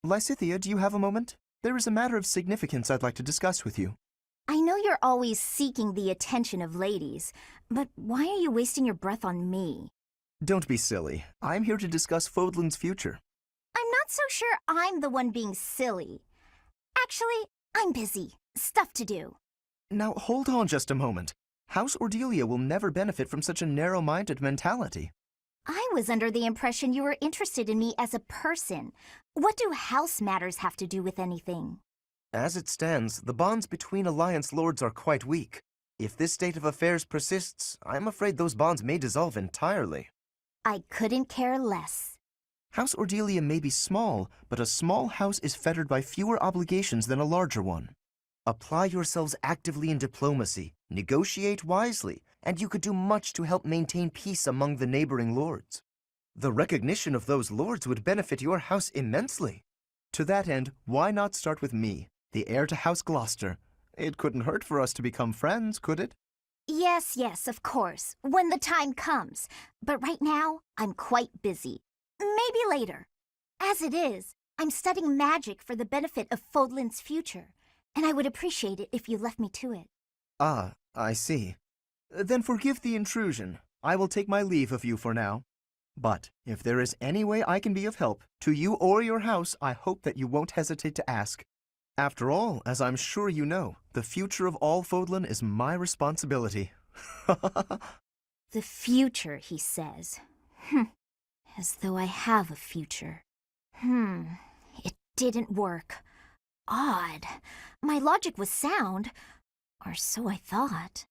Lysithea, do you have a moment? There is a matter of significance I'd like to discuss with you. I know you're always seeking the attention of ladies, but why are you wasting your breath on me? Don't be silly. I'm here to discuss Fodlan's future. I'm not so sure I'm the one being silly. Actually, I'm busy. Stuff to do. Now, hold on just a moment. House Ordelia will never benefit from such a narrow-minded mentality. I was under the impression you were interested in me as a person. What do house matters have to do with anything? As it stands, the bonds between Alliance Lords are quite weak. If this state of affairs persists, I'm afraid those bonds may dissolve entirely. I couldn't care less. House Ordelia may be small, but a small house is fettered by fewer obligations than a larger one. Apply yourselves actively in diplomacy, negotiate wisely, and you could do much to help maintain peace among the neighboring lords. The recognition of those lords would benefit your house immensely. To that end, why not start with me, the heir to House Gloucester? It couldn't hurt for us to become friends, could it? Yes, of course, when the time comes. But right now, I'm quite busy. Maybe later. As it is, I'm studying magic for the benefit of Fodlan's future, and I would appreciate it if you left me to it. Ah, I see. Then forgive the intrusion. I will take my leave of you for now. But if there is any way I can be of help, to you or your house, I hope that you won't hesitate to ask. After all, as I'm sure you know, the future of all Fodlan is my responsibility. The future, he says. As though I have a future. It didn't work. Odd. My logic was sound. Or so I thought.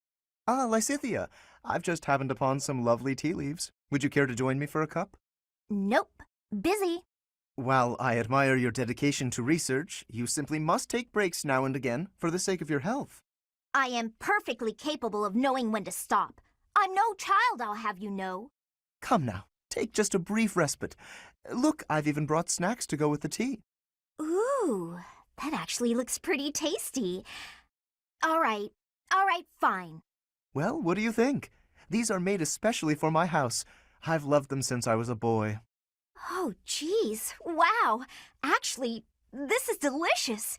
Ah, Lysithea, I've just happened upon some lovely tea leaves. Would you care to join me for a cup? Nope. Busy. While I admire your dedication to research, you simply must take breaks now and again for the sake of your health. I am perfectly capable of knowing when to stop. I'm no child, I'll have you know. Come now, take just a brief respite. Look, I've even brought snacks to go with the tea. Ooh, that actually looks pretty tasty. All right, fine. Well, what do you think? These are made especially for my house. I've loved them since I was a boy. Oh, geez, wow. Actually, this is delicious.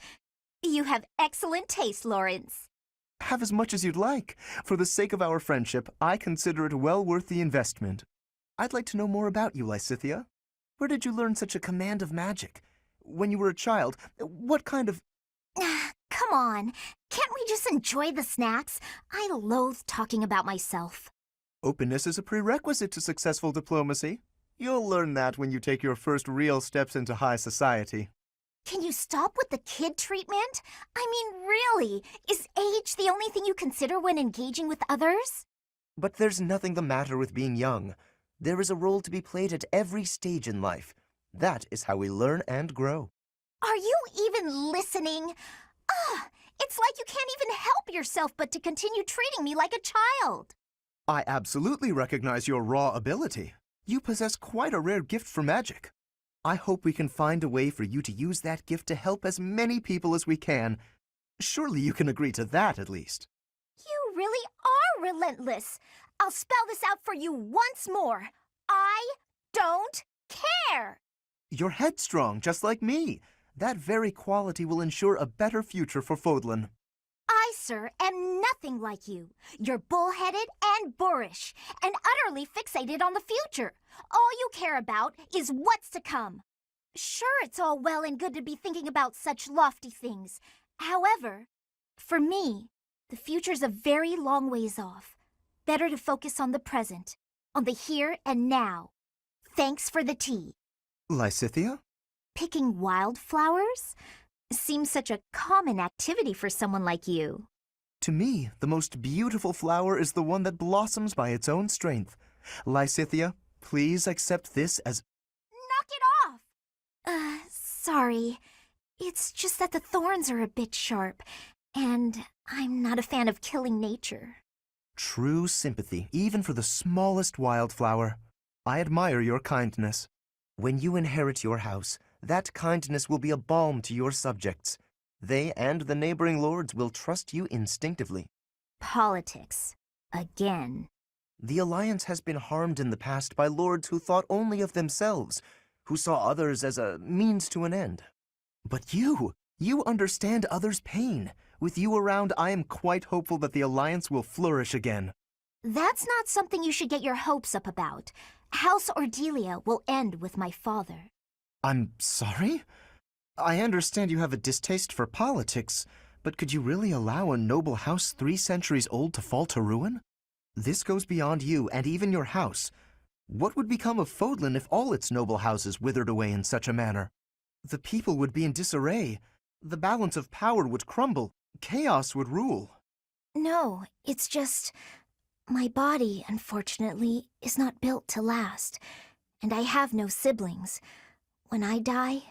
You have excellent taste, Lawrence. Have as much as you'd like. For the sake of our friendship, I consider it well worth the investment. I'd like to know more about you, Lysithea. Where did you learn such a command of magic? When you were a child, what kind of... Come on, can't we just enjoy the snacks? I loathe talking about myself. Openness is a prerequisite to successful diplomacy. You'll learn that when you take your first real steps into high society. Can you stop with the kid treatment? I mean, really, is age the only thing you consider when engaging with others? But there's nothing the matter with being young. There is a role to be played at every stage in life. That is how we learn and grow. Are you even listening? It's like you can't even help yourself but to continue treating me like a child. I absolutely recognize your raw ability. You possess quite a rare gift for magic. I hope we can find a way for you to use that gift to help as many people as we can. Surely you can agree to that, at least. You really are relentless. I'll spell this out for you once more. I don't care. You're headstrong, just like me. That very quality will ensure a better future for Fodlan. I, sir, am nothing like you. You're bullheaded and boorish, and utterly fixated on the future. All you care about is what's to come. Sure, it's all well and good to be thinking about such lofty things. However, for me, the future's a very long ways off. Better to focus on the present, on the here and now. Thanks for the tea. Lysithea? Picking wildflowers? Seems such a common activity for someone like you. To me, the most beautiful flower is the one that blossoms by its own strength. Lysithea, please accept this as... Knock it off! Sorry. It's just that the thorns are a bit sharp, and I'm not a fan of killing nature. True sympathy, even for the smallest wildflower. I admire your kindness. When you inherit your house, that kindness will be a balm to your subjects. They and the neighboring lords will trust you instinctively. Politics. Again. The Alliance has been harmed in the past by lords who thought only of themselves, who saw others as a means to an end. But you understand others' pain. With you around, I am quite hopeful that the Alliance will flourish again. That's not something you should get your hopes up about. House Ordelia will end with my father. I'm sorry? I understand you have a distaste for politics, but could you really allow a noble house 3 centuries old to fall to ruin? This goes beyond you and even your house. What would become of Fodlan if all its noble houses withered away in such a manner? The people would be in disarray. The balance of power would crumble. Chaos would rule. No, it's just... my body, unfortunately, is not built to last, and I have no siblings. When I die,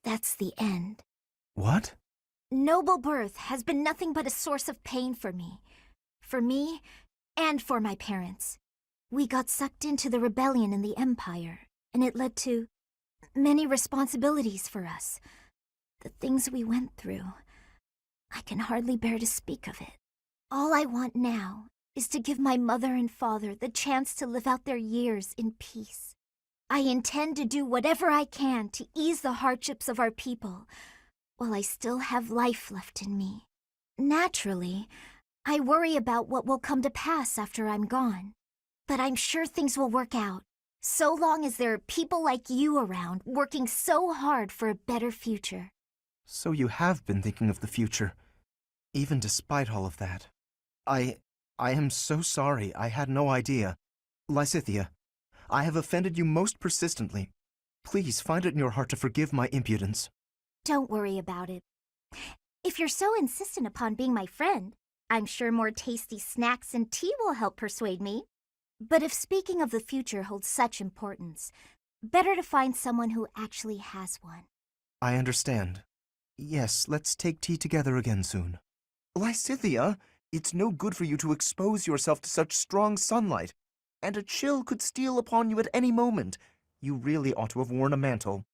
that's the end. What? Noble birth has been nothing but a source of pain for me. For me, and for my parents. We got sucked into the rebellion in the Empire, and it led to many responsibilities for us. The things we went through, I can hardly bear to speak of it. All I want now is to give my mother and father the chance to live out their years in peace. I intend to do whatever I can to ease the hardships of our people, while I still have life left in me. Naturally, I worry about what will come to pass after I'm gone. But I'm sure things will work out, so long as there are people like you around working so hard for a better future. So you have been thinking of the future, even despite all of that. I am so sorry. I had no idea. Lysithea, I have offended you most persistently. Please find it in your heart to forgive my impudence. Don't worry about it. If you're so insistent upon being my friend, I'm sure more tasty snacks and tea will help persuade me. But if speaking of the future holds such importance, better to find someone who actually has one. I understand. Yes, let's take tea together again soon. Lysithea, it's no good for you to expose yourself to such strong sunlight, and a chill could steal upon you at any moment. You really ought to have worn a mantle.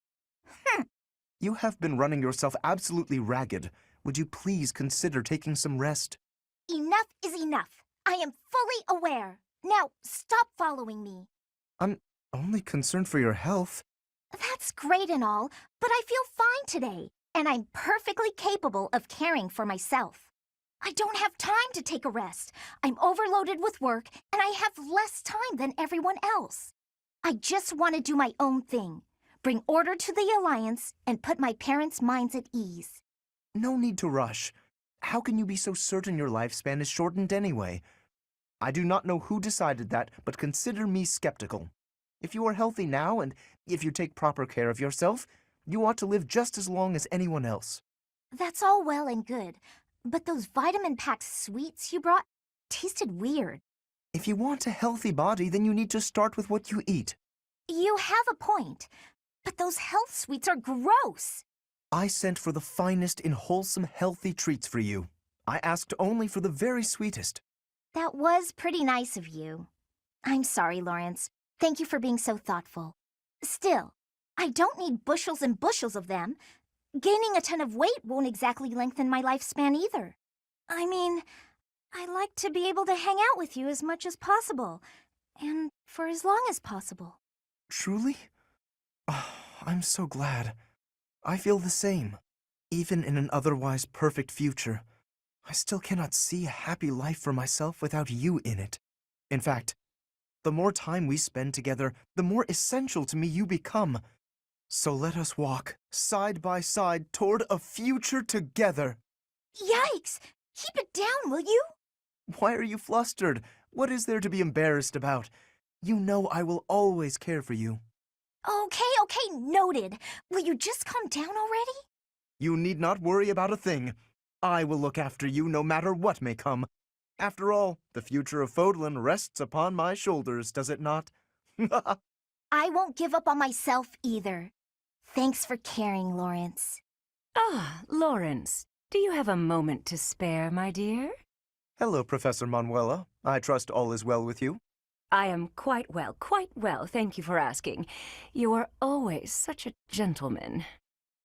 You have been running yourself absolutely ragged. Would you please consider taking some rest? Enough is enough. I am fully aware. Now, stop following me. I'm only concerned for your health. That's great and all, but I feel fine today, and I'm perfectly capable of caring for myself. I don't have time to take a rest. I'm overloaded with work, and I have less time than everyone else. I just want to do my own thing, bring order to the Alliance, and put my parents' minds at ease. No need to rush. How can you be so certain your lifespan is shortened anyway? I do not know who decided that, but consider me skeptical. If you are healthy now, and if you take proper care of yourself, you ought to live just as long as anyone else. That's all well and good, but those vitamin-packed sweets you brought tasted weird. If you want a healthy body, then you need to start with what you eat. You have a point, but those health sweets are gross. I sent for the finest in wholesome, healthy treats for you. I asked only for the very sweetest. That was pretty nice of you. I'm sorry, Lawrence. Thank you for being so thoughtful. Still, I don't need bushels and bushels of them. Gaining a ton of weight won't exactly lengthen my lifespan either. I mean, I like to be able to hang out with you as much as possible, and for as long as possible. Truly? Oh, I'm so glad. I feel the same. Even in an otherwise perfect future, I still cannot see a happy life for myself without you in it. In fact, the more time we spend together, the more essential to me you become. So let us walk, side by side, toward a future together. Yikes! Keep it down, will you? Why are you flustered? What is there to be embarrassed about? You know I will always care for you. Okay, noted. Will you just calm down already? You need not worry about a thing. I will look after you no matter what may come. After all, the future of Fodlan rests upon my shoulders, does it not? I won't give up on myself either. Thanks for caring, Lawrence. Ah, Lawrence, do you have a moment to spare, my dear? Hello, Professor Manuela. I trust all is well with you. I am quite well, thank you for asking. You are always such a gentleman.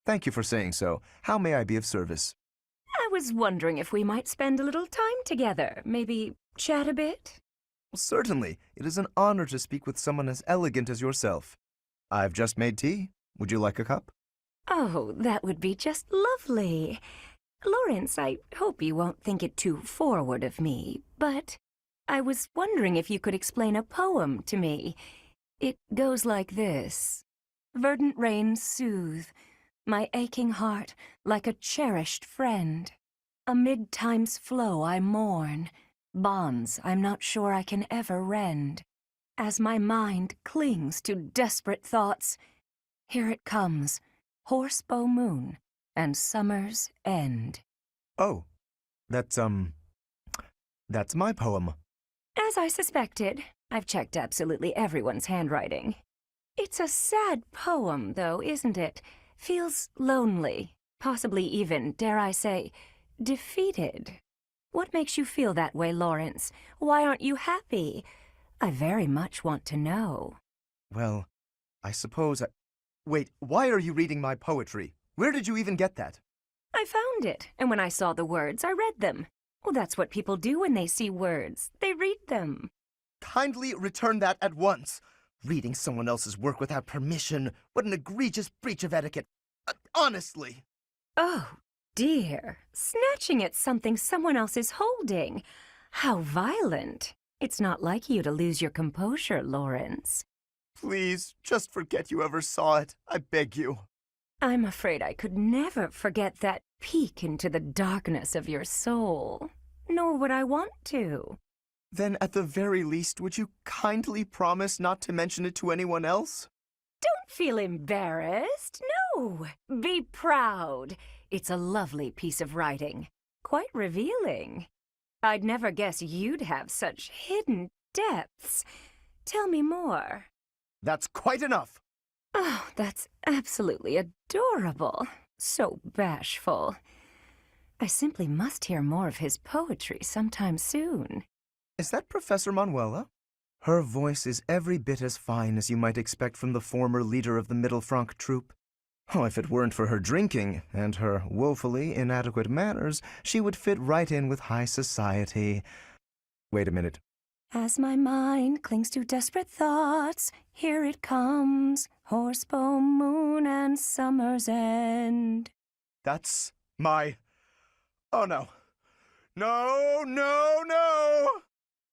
Thank you for saying so. How may I be of service? I was wondering if we might spend a little time together, maybe chat a bit? Certainly. It is an honor to speak with someone as elegant as yourself. I've just made tea. Would you like a cup? Oh, that would be just lovely. Lawrence, I hope you won't think it too forward of me, but I was wondering if you could explain a poem to me. It goes like this. Verdant rains soothe my aching heart like a cherished friend. Amid time's flow I mourn, bonds I'm not sure I can ever rend. As my mind clings to desperate thoughts, here it comes, horsebow moon and summer's end. Oh, that's my poem. As I suspected, I've checked absolutely everyone's handwriting. It's a sad poem, though, isn't it? Feels lonely, possibly even, dare I say, defeated. What makes you feel that way, Lawrence? Why aren't you happy? I very much want to know. Well, I suppose Wait, why are you reading my poetry? Where did you even get that? I found it, and when I saw the words, I read them. Well, that's what people do when they see words. They read them. Kindly return that at once. Reading someone else's work without permission, what an egregious breach of etiquette. Honestly. Oh, dear. Snatching at something someone else is holding. How violent. It's not like you to lose your composure, Lawrence. Please, just forget you ever saw it. I beg you. I'm afraid I could never forget that peek into the darkness of your soul. Nor would I want to. Then at the very least, would you kindly promise not to mention it to anyone else? Don't feel embarrassed. No. Be proud. It's a lovely piece of writing. Quite revealing. I'd never guess you'd have such hidden depths. Tell me more. That's quite enough. Oh, that's absolutely adorable. So bashful. I simply must hear more of his poetry sometime soon. Is that Professor Manuela? Her voice is every bit as fine as you might expect from the former leader of the Mittelfranc troupe. Oh, if it weren't for her drinking and her woefully inadequate manners, she would fit right in with high society. Wait a minute. As my mind clings to desperate thoughts, here it comes, horsebow moon and summer's end. That's my... Oh, no. No, no, no!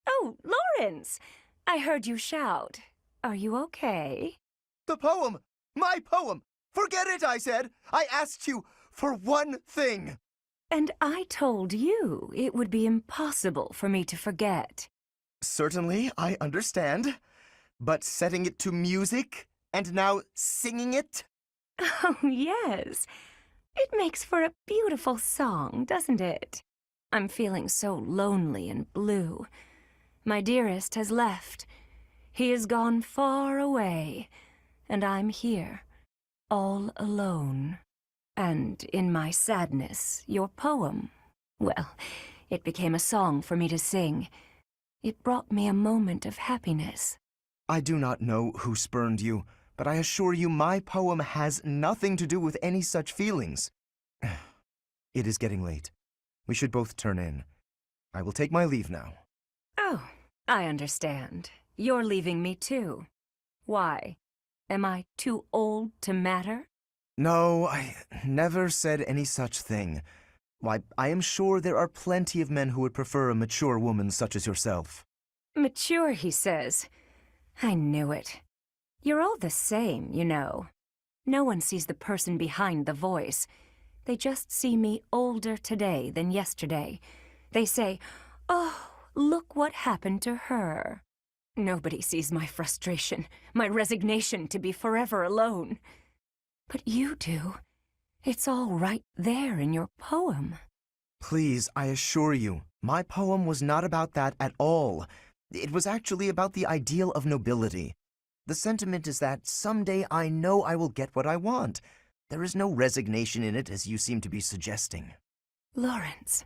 Oh, Lawrence! I heard you shout. Are you okay? The poem! My poem! Forget it, I said! I asked you for one thing! And I told you it would be impossible for me to forget. Certainly, I understand. But setting it to music, and now singing it? Oh, yes. It makes for a beautiful song, doesn't it? I'm feeling so lonely and blue. My dearest has left. He has gone far away, and I'm here, all alone. And in my sadness, your poem, well, it became a song for me to sing. It brought me a moment of happiness. I do not know who spurned you, but I assure you my poem has nothing to do with any such feelings. It is getting late. We should both turn in. I will take my leave now. Oh, I understand. You're leaving me too. Why? Am I too old to matter? No, I never said any such thing. Why, I am sure there are plenty of men who would prefer a mature woman such as yourself. Mature, he says. I knew it. You're all the same, you know. No one sees the person behind the voice. They just see me older today than yesterday. They say, "Oh, look what happened to her." Nobody sees my frustration, my resignation to be forever alone. But you do. It's all right there in your poem. Please, I assure you, my poem was not about that at all. It was actually about the ideal of nobility. The sentiment is that someday I know I will get what I want. There is no resignation in it, as you seem to be suggesting. Lawrence,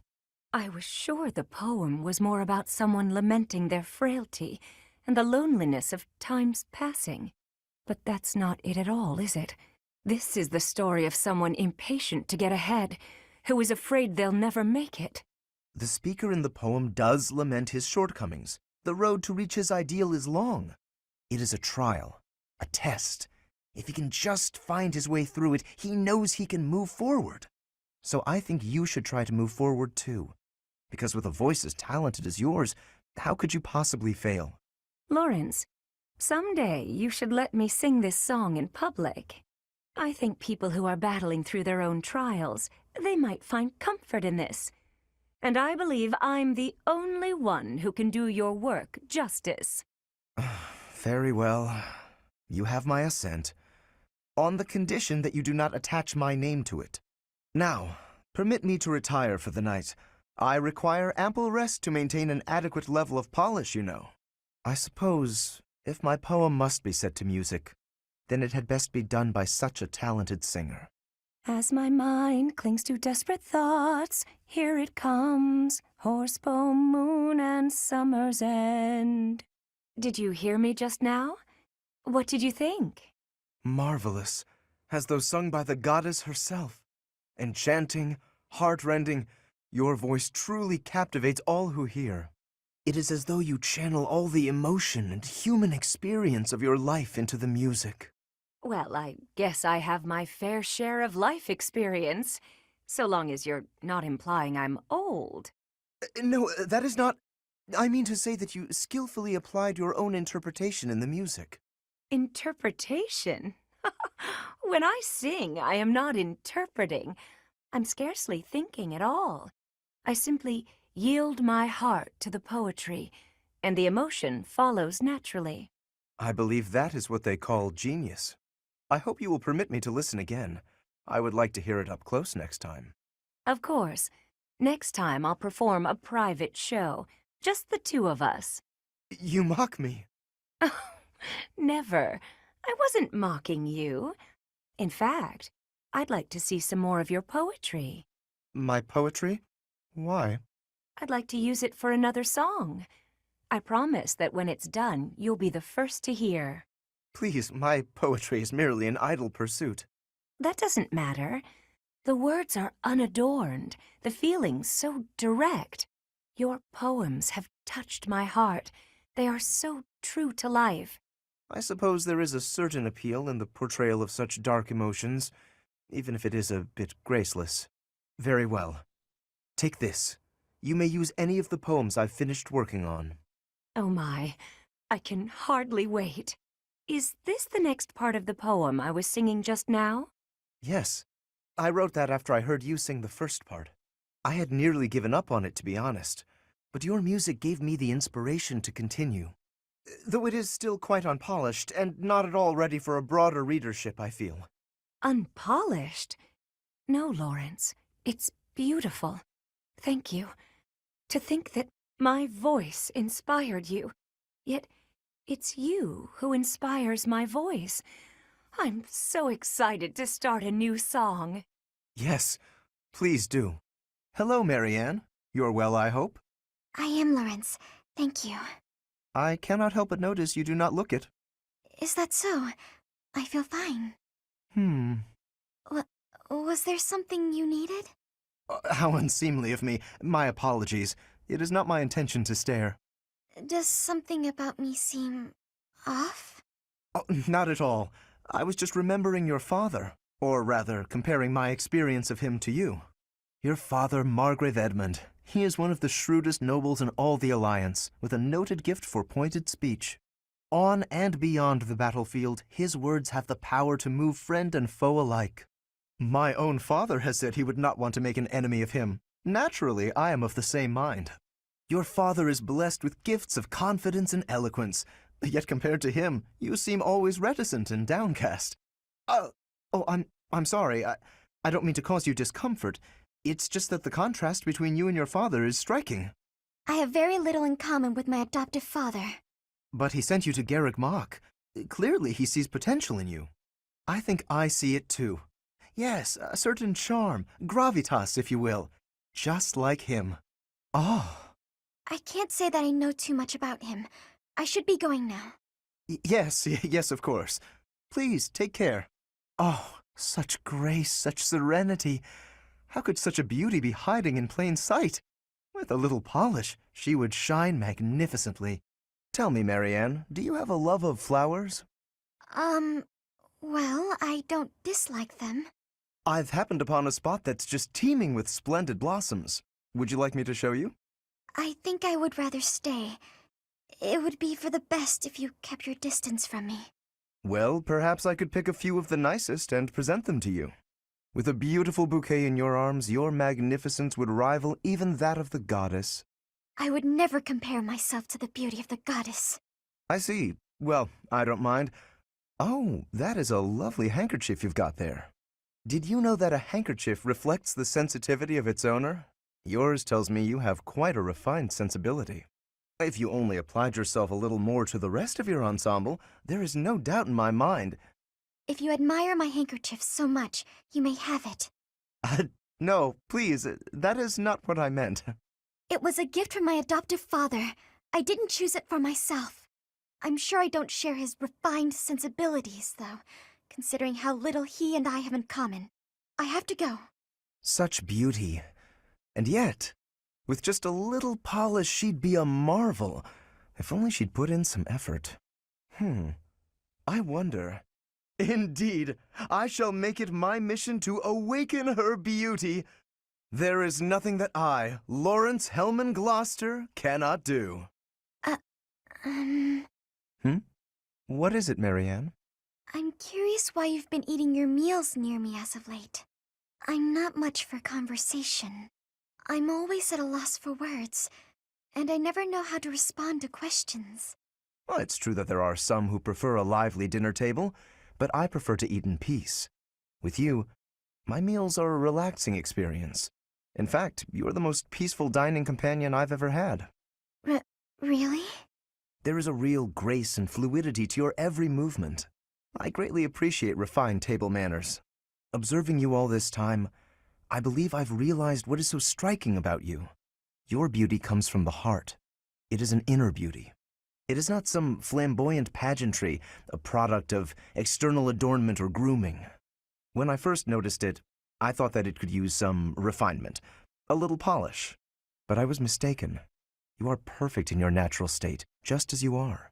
I was sure the poem was more about someone lamenting their frailty and the loneliness of time's passing. But that's not it at all, is it? This is the story of someone impatient to get ahead, who is afraid they'll never make it. The speaker in the poem does lament his shortcomings. The road to reach his ideal is long. It is a trial, a test. If he can just find his way through it, he knows he can move forward. So I think you should try to move forward too. Because with a voice as talented as yours, how could you possibly fail? Lawrence, someday you should let me sing this song in public. I think people who are battling through their own trials, they might find comfort in this. And I believe I'm the only one who can do your work justice. Very well. You have my assent. On the condition that you do not attach my name to it. Now, permit me to retire for the night. I require ample rest to maintain an adequate level of polish, you know. I suppose, if my poem must be set to music, then it had best be done by such a talented singer. As my mind clings to desperate thoughts, here it comes, horse poem, moon, and summer's end. Did you hear me just now? What did you think? Marvelous, as though sung by the goddess herself. Enchanting, heart-rending, your voice truly captivates all who hear. It is as though you channel all the emotion and human experience of your life into the music. Well, I guess I have my fair share of life experience, so long as you're not implying I'm old. No, that is not... I mean to say that you skillfully applied your own interpretation in the music. Interpretation? When I sing, I am not interpreting. I'm scarcely thinking at all. I simply yield my heart to the poetry, and the emotion follows naturally. I believe that is what they call genius. I hope you will permit me to listen again. I would like to hear it up close next time. Of course. Next time I'll perform a private show, just the two of us. You mock me. Never. I wasn't mocking you. In fact, I'd like to see some more of your poetry. My poetry? Why? I'd like to use it for another song. I promise that when it's done, you'll be the first to hear. Please, my poetry is merely an idle pursuit. That doesn't matter. The words are unadorned, the feelings so direct. Your poems have touched my heart. They are so true to life. I suppose there is a certain appeal in the portrayal of such dark emotions, even if it is a bit graceless. Very well. Take this. You may use any of the poems I've finished working on. Oh my, I can hardly wait. Is this the next part of the poem I was singing just now? Yes. I wrote that after I heard you sing the first part. I had nearly given up on it, to be honest, but your music gave me the inspiration to continue. Though it is still quite unpolished and not at all ready for a broader readership, I feel. Unpolished? No, Lawrence. It's beautiful. Thank you. To think that my voice inspired you. Yet, it's you who inspires my voice. I'm so excited to start a new song. Yes, please do. Hello, Marianne. You're well, I hope? I am, Lawrence. Thank you. I cannot help but notice you do not look it. Is that so? I feel fine. Was there something you needed? How unseemly of me. My apologies. It is not my intention to stare. Does something about me seem off? Oh, not at all. I was just remembering your father, or rather, comparing my experience of him to you. Your father, Margrave Edmund. He is one of the shrewdest nobles in all the Alliance, with a noted gift for pointed speech. On and beyond the battlefield, his words have the power to move friend and foe alike. My own father has said he would not want to make an enemy of him. Naturally, I am of the same mind. Your father is blessed with gifts of confidence and eloquence, yet compared to him, you seem always reticent and downcast. I'm sorry. I don't mean to cause you discomfort. It's just that the contrast between you and your father is striking. I have very little in common with my adoptive father. But he sent you to Garreg Mach. Clearly he sees potential in you. I think I see it too. Yes, a certain charm, gravitas, if you will. Just like him. Oh. I can't say that I know too much about him. I should be going now. Yes, of course. Please, take care. Oh, such grace, such serenity. How could such a beauty be hiding in plain sight? With a little polish, she would shine magnificently. Tell me, Marianne, do you have a love of flowers? Well, I don't dislike them. I've happened upon a spot that's just teeming with splendid blossoms. Would you like me to show you? I think I would rather stay. It would be for the best if you kept your distance from me. Well, perhaps I could pick a few of the nicest and present them to you. With a beautiful bouquet in your arms, your magnificence would rival even that of the goddess. I would never compare myself to the beauty of the goddess. I see. Well, I don't mind. Oh, that is a lovely handkerchief you've got there. Did you know that a handkerchief reflects the sensitivity of its owner? Yours tells me you have quite a refined sensibility. If you only applied yourself a little more to the rest of your ensemble, there is no doubt in my mind. If you admire my handkerchief so much, you may have it. No, please, that is not what I meant. It was a gift from my adoptive father. I didn't choose it for myself. I'm sure I don't share his refined sensibilities, though, considering how little he and I have in common. I have to go. Such beauty. And yet, with just a little polish, she'd be a marvel. If only she'd put in some effort. I wonder. Indeed, I shall make it my mission to awaken her beauty. There is nothing that I, Lawrence Hellman Gloucester, cannot do. What is it, Marianne? I'm curious why you've been eating your meals near me as of late. I'm not much for conversation. I'm always at a loss for words, and I never know how to respond to questions. Well, it's true that there are some who prefer a lively dinner table, but I prefer to eat in peace. With you, my meals are a relaxing experience. In fact, you're the most peaceful dining companion I've ever had. Really? There is a real grace and fluidity to your every movement. I greatly appreciate refined table manners. Observing you all this time, I believe I've realized what is so striking about you. Your beauty comes from the heart. It is an inner beauty. It is not some flamboyant pageantry, a product of external adornment or grooming. When I first noticed it, I thought that it could use some refinement, a little polish. But I was mistaken. You are perfect in your natural state, just as you are.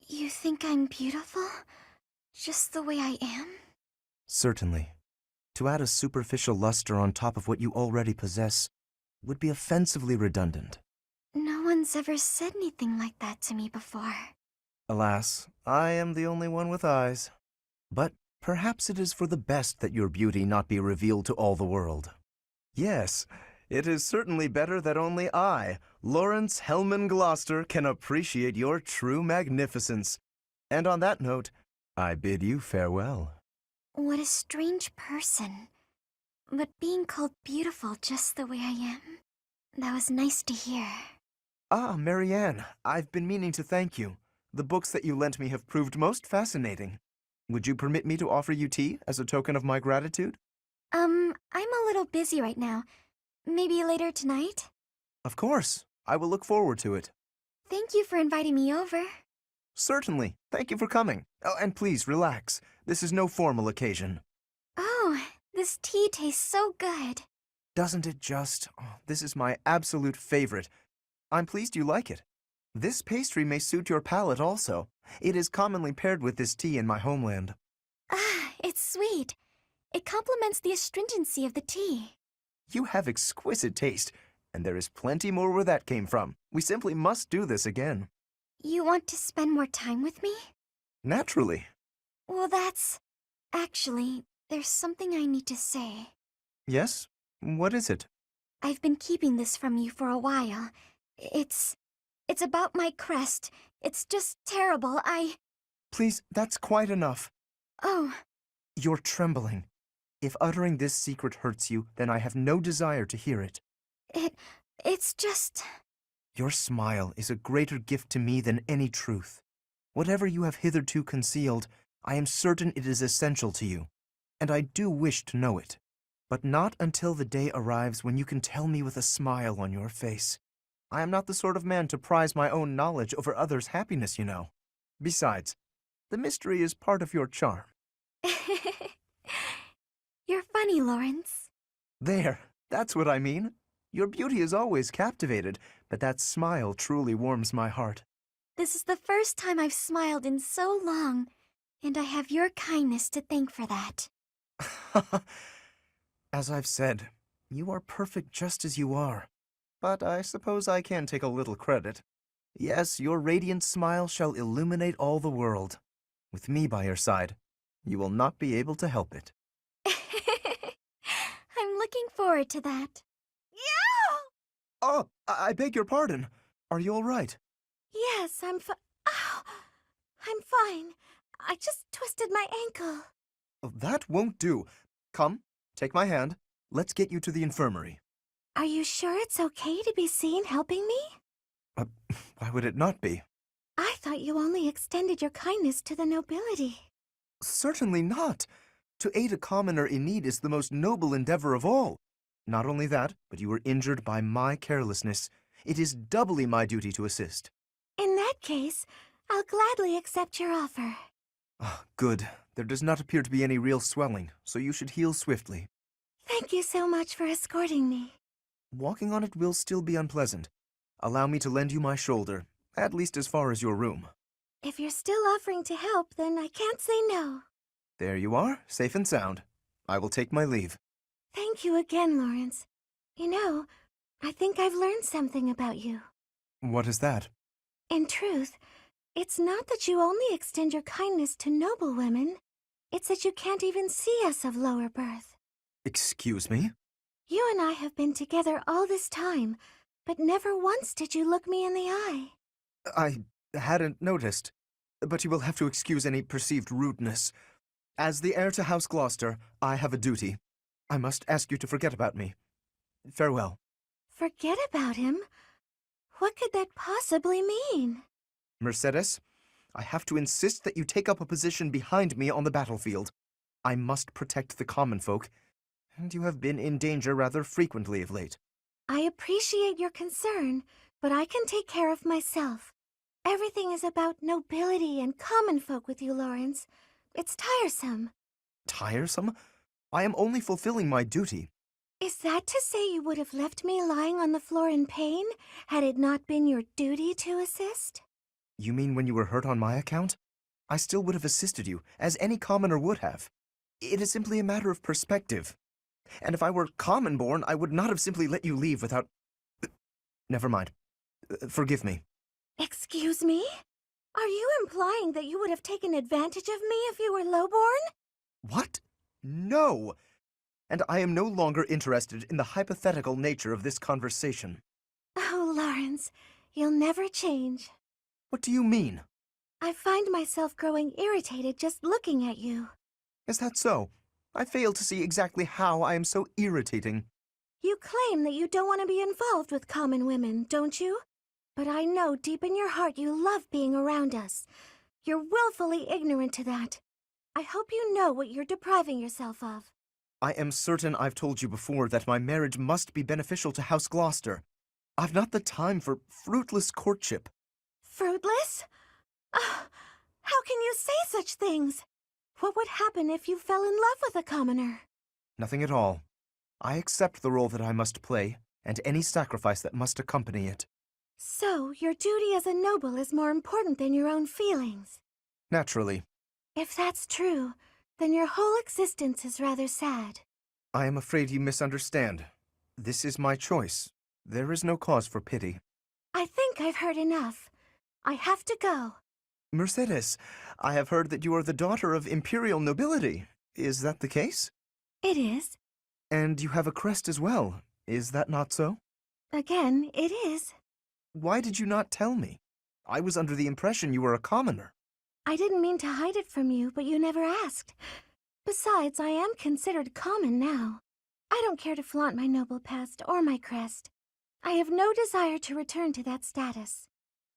You think I'm beautiful? Just the way I am? Certainly. To add a superficial luster on top of what you already possess would be offensively redundant. No one's ever said anything like that to me before. Alas, I am the only one with eyes. But perhaps it is for the best that your beauty not be revealed to all the world. Yes, it is certainly better that only I, Lawrence Hellman Gloucester, can appreciate your true magnificence. And on that note, I bid you farewell. What a strange person. But being called beautiful just the way I am, that was nice to hear. Ah, Marianne, I've been meaning to thank you. The books that you lent me have proved most fascinating. Would you permit me to offer you tea as a token of my gratitude? I'm a little busy right now. Maybe later tonight? Of course. I will look forward to it. Thank you for inviting me over. Certainly. Thank you for coming. Oh, and please, relax. This is no formal occasion. Oh, this tea tastes so good. Doesn't it just? Oh, this is my absolute favorite. I'm pleased you like it. This pastry may suit your palate also. It is commonly paired with this tea in my homeland. Ah, it's sweet. It complements the astringency of the tea. You have exquisite taste, and there is plenty more where that came from. We simply must do this again. You want to spend more time with me? Naturally. Well, Actually, there's something I need to say. Yes? What is it? I've been keeping this from you for a while. It's about my crest. It's just terrible. Please, that's quite enough. Oh. You're trembling. If uttering this secret hurts you, then I have no desire to hear it. It's just... Your smile is a greater gift to me than any truth. Whatever you have hitherto concealed, I am certain it is essential to you, and I do wish to know it. But not until the day arrives when you can tell me with a smile on your face. I am not the sort of man to prize my own knowledge over others' happiness, you know. Besides, the mystery is part of your charm. You're funny, Lawrence. There, that's what I mean. Your beauty is always captivated, but that smile truly warms my heart. This is the first time I've smiled in so long. And I have your kindness to thank for that. As I've said, you are perfect just as you are. But I suppose I can take a little credit. Yes, your radiant smile shall illuminate all the world. With me by your side, you will not be able to help it. I'm looking forward to that. Yeah! Oh, I beg your pardon. Are you all right? Yes, I'm fine. I just twisted my ankle. Oh, that won't do. Come, take my hand. Let's get you to the infirmary. Are you sure it's okay to be seen helping me? Why would it not be? I thought you only extended your kindness to the nobility. Certainly not. To aid a commoner in need is the most noble endeavor of all. Not only that, but you were injured by my carelessness. It is doubly my duty to assist. In that case, I'll gladly accept your offer. Ah, good. There does not appear to be any real swelling, so you should heal swiftly. Thank you so much for escorting me. Walking on it will still be unpleasant. Allow me to lend you my shoulder, at least as far as your room. If you're still offering to help, then I can't say no. There you are, safe and sound. I will take my leave. Thank you again, Lawrence. You know, I think I've learned something about you. What is that? In truth, it's not that you only extend your kindness to noble women. It's that you can't even see us of lower birth. Excuse me? You and I have been together all this time, but never once did you look me in the eye. I hadn't noticed, but you will have to excuse any perceived rudeness. As the heir to House Gloucester, I have a duty. I must ask you to forget about me. Farewell. Forget about him? What could that possibly mean? Mercedes, I have to insist that you take up a position behind me on the battlefield. I must protect the common folk, and you have been in danger rather frequently of late. I appreciate your concern, but I can take care of myself. Everything is about nobility and common folk with you, Lawrence. It's tiresome. Tiresome? I am only fulfilling my duty. Is that to say you would have left me lying on the floor in pain, had it not been your duty to assist? You mean when you were hurt on my account? I still would have assisted you, as any commoner would have. It is simply a matter of perspective. And if I were common-born, I would not have simply let you leave without... Never mind. Forgive me. Excuse me? Are you implying that you would have taken advantage of me if you were lowborn? What? No! And I am no longer interested in the hypothetical nature of this conversation. Oh, Lawrence, you'll never change. What do you mean? I find myself growing irritated just looking at you. Is that so? I fail to see exactly how I am so irritating. You claim that you don't want to be involved with common women, don't you? But I know deep in your heart you love being around us. You're willfully ignorant to that. I hope you know what you're depriving yourself of. I am certain I've told you before that my marriage must be beneficial to House Gloucester. I've not the time for fruitless courtship. Fruitless? How can you say such things? What would happen if you fell in love with a commoner? Nothing at all. I accept the role that I must play, and any sacrifice that must accompany it. So, your duty as a noble is more important than your own feelings. Naturally. If that's true, then your whole existence is rather sad. I am afraid you misunderstand. This is my choice. There is no cause for pity. I think I've heard enough. I have to go. Mercedes, I have heard that you are the daughter of imperial nobility. Is that the case? It is. And you have a crest as well. Is that not so? Again, it is. Why did you not tell me? I was under the impression you were a commoner. I didn't mean to hide it from you, but you never asked. Besides, I am considered common now. I don't care to flaunt my noble past or my crest. I have no desire to return to that status.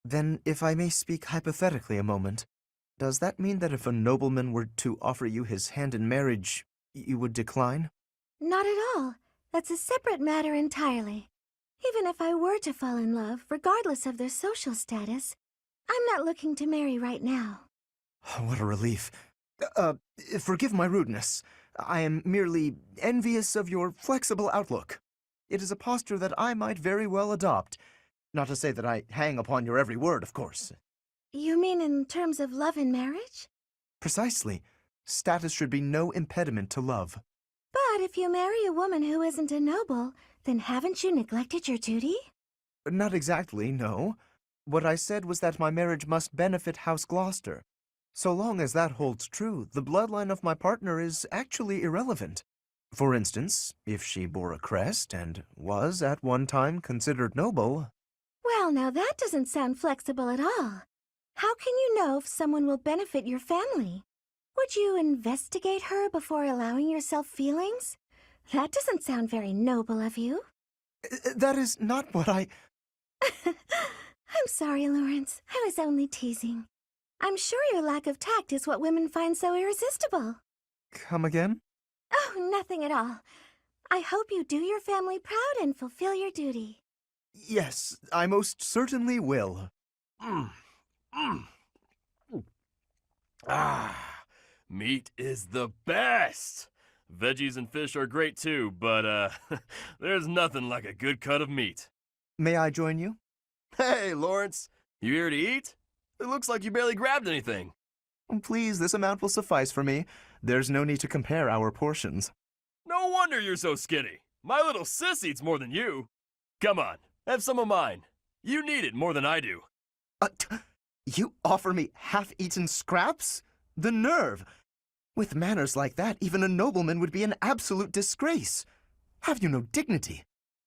Then, if I may speak hypothetically a moment, does that mean that if a nobleman were to offer you his hand in marriage, you would decline? Not at all. That's a separate matter entirely. Even if I were to fall in love, regardless of their social status, I'm not looking to marry right now. What a relief. Forgive my rudeness. I am merely envious of your flexible outlook. It is a posture that I might very well adopt. Not to say that I hang upon your every word, of course. You mean in terms of love and marriage? Precisely. Status should be no impediment to love. But if you marry a woman who isn't a noble, then haven't you neglected your duty? Not exactly, no. What I said was that my marriage must benefit House Gloucester. So long as that holds true, the bloodline of my partner is actually irrelevant. For instance, if she bore a crest and was at one time considered noble... Well, now that doesn't sound flexible at all. How can you know if someone will benefit your family? Would you investigate her before allowing yourself feelings? That doesn't sound very noble of you. That is not what I... I'm sorry, Lawrence. I was only teasing. I'm sure your lack of tact is what women find so irresistible. Come again? Oh, nothing at all. I hope you do your family proud and fulfill your duty. Yes, I most certainly will. Meat is the best. Veggies and fish are great too, but there's nothing like a good cut of meat. May I join you? Hey, Lawrence, you here to eat? It looks like you barely grabbed anything. Please, this amount will suffice for me. There's no need to compare our portions. No wonder you're so skinny. My little sis eats more than you. Come on, have some of mine. You need it more than I do. You offer me half-eaten scraps? The nerve! With manners like that, even a nobleman would be an absolute disgrace. Have you no dignity?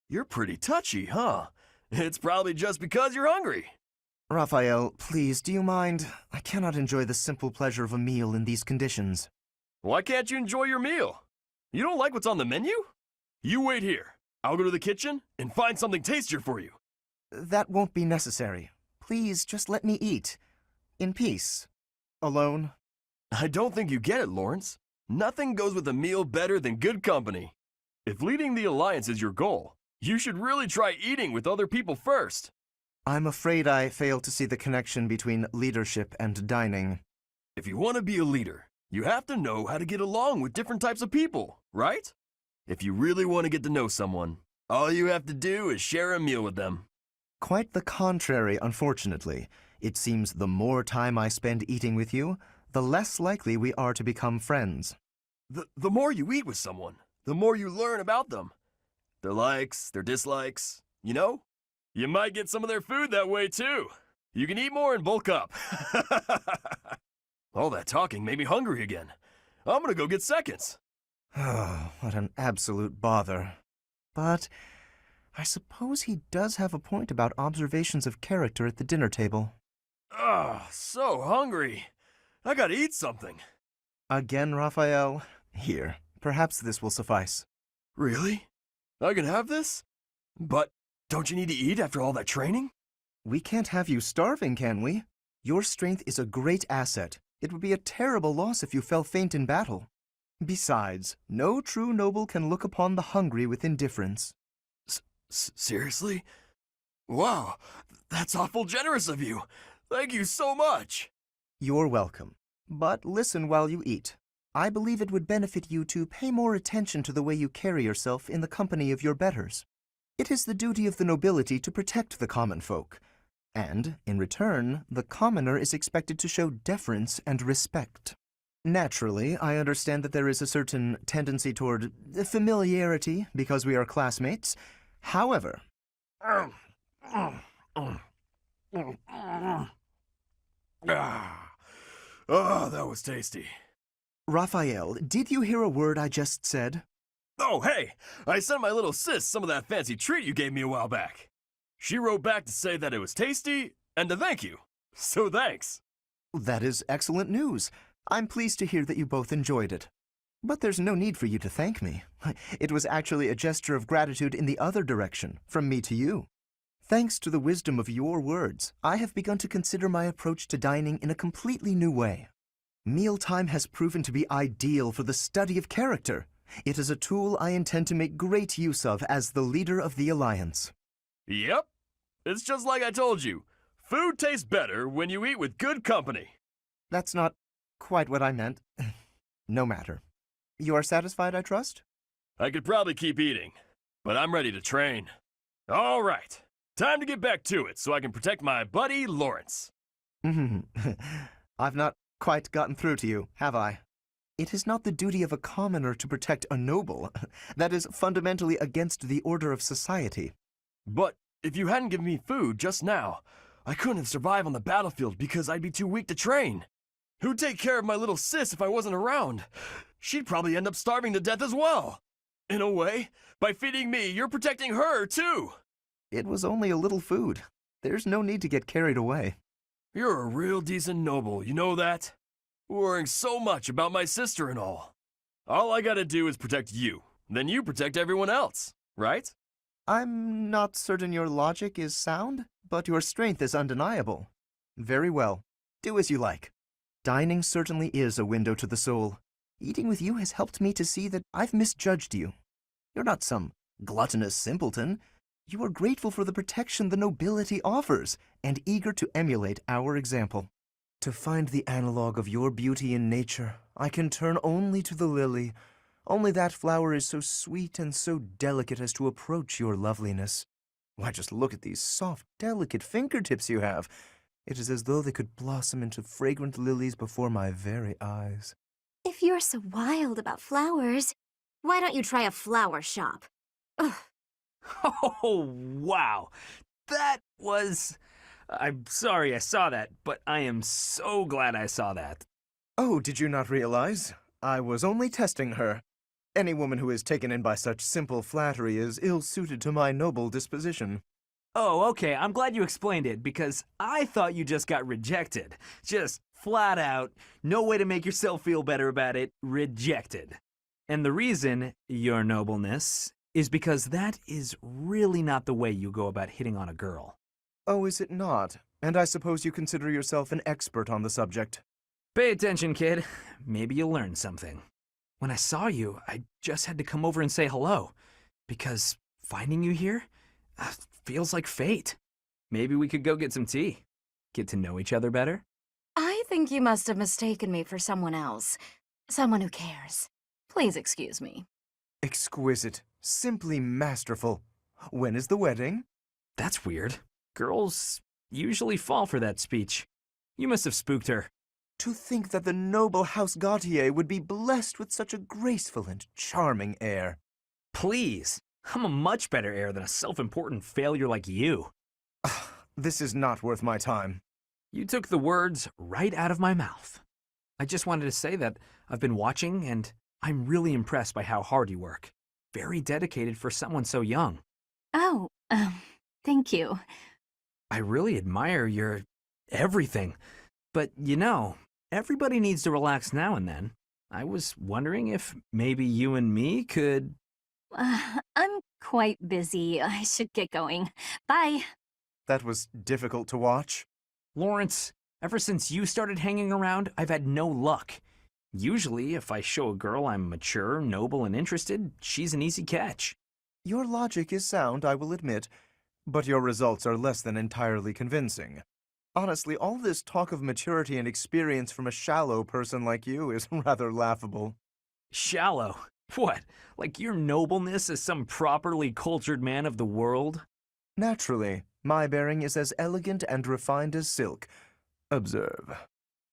You're pretty touchy, huh? It's probably just because you're hungry. Raphael, please, do you mind? I cannot enjoy the simple pleasure of a meal in these conditions. Why can't you enjoy your meal? You don't like what's on the menu? You wait here. I'll go to the kitchen and find something tastier for you. That won't be necessary. Please, just let me eat. In peace. Alone. I don't think you get it, Lawrence. Nothing goes with a meal better than good company. If leading the Alliance is your goal, you should really try eating with other people first. I'm afraid I fail to see the connection between leadership and dining. If you want to be a leader, you have to know how to get along with different types of people, right? If you really want to get to know someone, all you have to do is share a meal with them. Quite the contrary, unfortunately. It seems the more time I spend eating with you, the less likely we are to become friends. The more you eat with someone, the more you learn about them. Their likes, their dislikes, you know? You might get some of their food that way too. You can eat more and bulk up. All that talking made me hungry again. I'm gonna go get seconds. Oh, what an absolute bother. But I suppose he does have a point about observations of character at the dinner table. So hungry. I gotta eat something. Again, Raphael? Here, perhaps this will suffice. Really? I can have this? But don't you need to eat after all that training? We can't have you starving, can we? Your strength is a great asset. It would be a terrible loss if you fell faint in battle. Besides, no true noble can look upon the hungry with indifference. Seriously? Wow, that's awful generous of you. Thank you so much. You're welcome. But listen while you eat. I believe it would benefit you to pay more attention to the way you carry yourself in the company of your betters. It is the duty of the nobility to protect the common folk. And, in return, the commoner is expected to show deference and respect. Naturally, I understand that there is a certain tendency toward familiarity because we are classmates. However... that was tasty. Raphael, did you hear a word I just said? Oh, hey! I sent my little sis some of that fancy treat you gave me a while back. She wrote back to say that it was tasty and to thank you. So thanks. That is excellent news. I'm pleased to hear that you both enjoyed it. But there's no need for you to thank me. It was actually a gesture of gratitude in the other direction, from me to you. Thanks to the wisdom of your words, I have begun to consider my approach to dining in a completely new way. Mealtime has proven to be ideal for the study of character. It is a tool I intend to make great use of as the leader of the Alliance. Yep. It's just like I told you. Food tastes better when you eat with good company. That's not quite what I meant. No matter. You are satisfied, I trust? I could probably keep eating, but I'm ready to train. All right. Time to get back to it so I can protect my buddy Lawrence. I've not quite gotten through to you, have I? It is not the duty of a commoner to protect a noble. That is fundamentally against the order of society. But if you hadn't given me food just now, I couldn't survive on the battlefield because I'd be too weak to train. Who'd take care of my little sis if I wasn't around? She'd probably end up starving to death as well. In a way, by feeding me, you're protecting her, too. It was only a little food. There's no need to get carried away. You're a real decent noble, you know that? Worrying so much about my sister and all. All I gotta do is protect you. Then you protect everyone else, right? I'm not certain your logic is sound, but your strength is undeniable. Very well. Do as you like. Dining certainly is a window to the soul. Eating with you has helped me to see that I've misjudged you. You're not some gluttonous simpleton. You are grateful for the protection the nobility offers, and eager to emulate our example. To find the analog of your beauty in nature, I can turn only to the lily. Only that flower is so sweet and so delicate as to approach your loveliness. Why, just look at these soft, delicate fingertips you have. It is as though they could blossom into fragrant lilies before my very eyes. If you're so wild about flowers, why don't you try a flower shop? Ugh. Oh, wow. That was... I'm sorry I saw that, but I am so glad I saw that. Oh, did you not realize? I was only testing her. Any woman who is taken in by such simple flattery is ill-suited to my noble disposition. Oh, okay, I'm glad you explained it, because I thought you just got rejected. Just flat out, no way to make yourself feel better about it, rejected. And the reason, your nobleness, is because that is really not the way you go about hitting on a girl. Oh, is it not? And I suppose you consider yourself an expert on the subject. Pay attention, kid. Maybe you'll learn something. When I saw you, I just had to come over and say hello, because finding you here feels like fate. Maybe we could go get some tea. Get to know each other better? I think you must have mistaken me for someone else. Someone who cares. Please excuse me. Exquisite. Simply masterful. When is the wedding? That's weird. Girls usually fall for that speech. You must have spooked her. To think that the noble House Gautier would be blessed with such a graceful and charming heir. Please. I'm a much better heir than a self-important failure like you. This is not worth my time. You took the words right out of my mouth. I just wanted to say that I've been watching and I'm really impressed by how hard you work. Very dedicated for someone so young. Oh, thank you. I really admire your everything. But, you know, everybody needs to relax now and then. I was wondering if maybe you and me could... I'm quite busy. I should get going. Bye. That was difficult to watch. Lawrence, ever since you started hanging around, I've had no luck. Usually, if I show a girl I'm mature, noble, and interested, she's an easy catch. Your logic is sound, I will admit, but your results are less than entirely convincing. Honestly, all this talk of maturity and experience from a shallow person like you is rather laughable. Shallow? What, like your nobleness as some properly cultured man of the world? Naturally, my bearing is as elegant and refined as silk. Observe.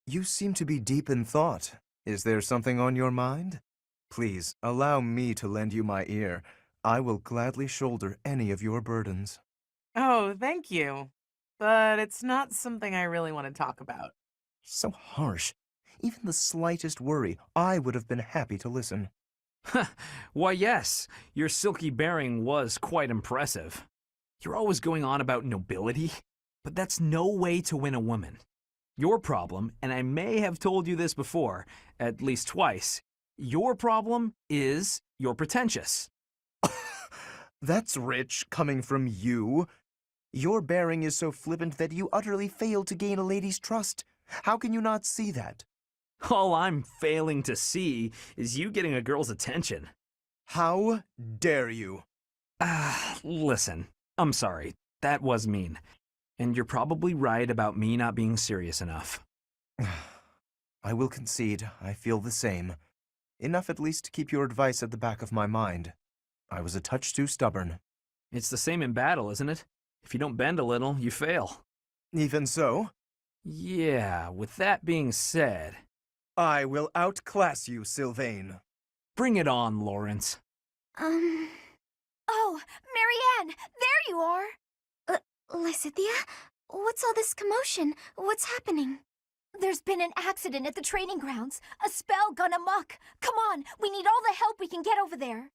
You seem to be deep in thought. Is there something on your mind? Please, allow me to lend you my ear. I will gladly shoulder any of your burdens. Oh, thank you. But it's not something I really want to talk about. So harsh. Even the slightest worry, I would have been happy to listen. Why, yes, your silky bearing was quite impressive. You're always going on about nobility, but that's no way to win a woman. Your problem, and I may have told you this before, at least twice, your problem is you're pretentious. That's rich, coming from you. Your bearing is so flippant that you utterly fail to gain a lady's trust. How can you not see that? All I'm failing to see is you getting a girl's attention. How dare you? Listen, I'm sorry. That was mean. And you're probably right about me not being serious enough. I will concede I feel the same. Enough at least to keep your advice at the back of my mind. I was a touch too stubborn. It's the same in battle, isn't it? If you don't bend a little, you fail. Even so? Yeah, with that being said, I will outclass you, Sylvain. bring it on, Lawrence. Oh, Marianne, there you are. Lysithea? What's all this commotion? What's happening? There's been an accident at the training grounds. A spell gone amok. Come on, we need all the help we can get over there.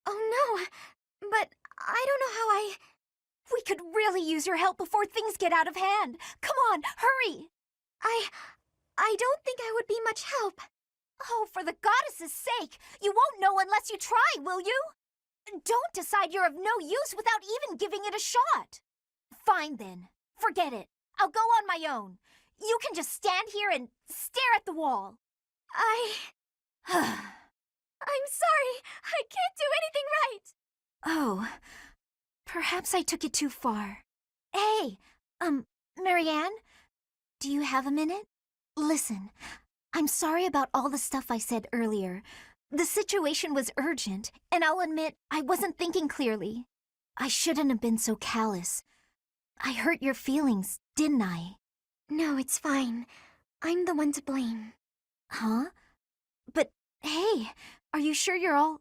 Oh no, but I don't know how I... We could really use your help before things get out of hand. Come on, hurry. I don't think I would be much help. Oh, for the goddess's sake, you won't know unless you try, will you? Don't decide you're of no use without even giving it a shot. Fine then, forget it. I'll go on my own. You can just stand here and stare at the wall. I'm sorry, I can't do anything right. Oh, perhaps I took it too far. Hey, Marianne, do you have a minute? Listen, I'm sorry about all the stuff I said earlier. The situation was urgent, and I'll admit I wasn't thinking clearly. I shouldn't have been so callous. I hurt your feelings, didn't I? No, it's fine. I'm the one to blame. Huh? But, hey, are you sure you're all...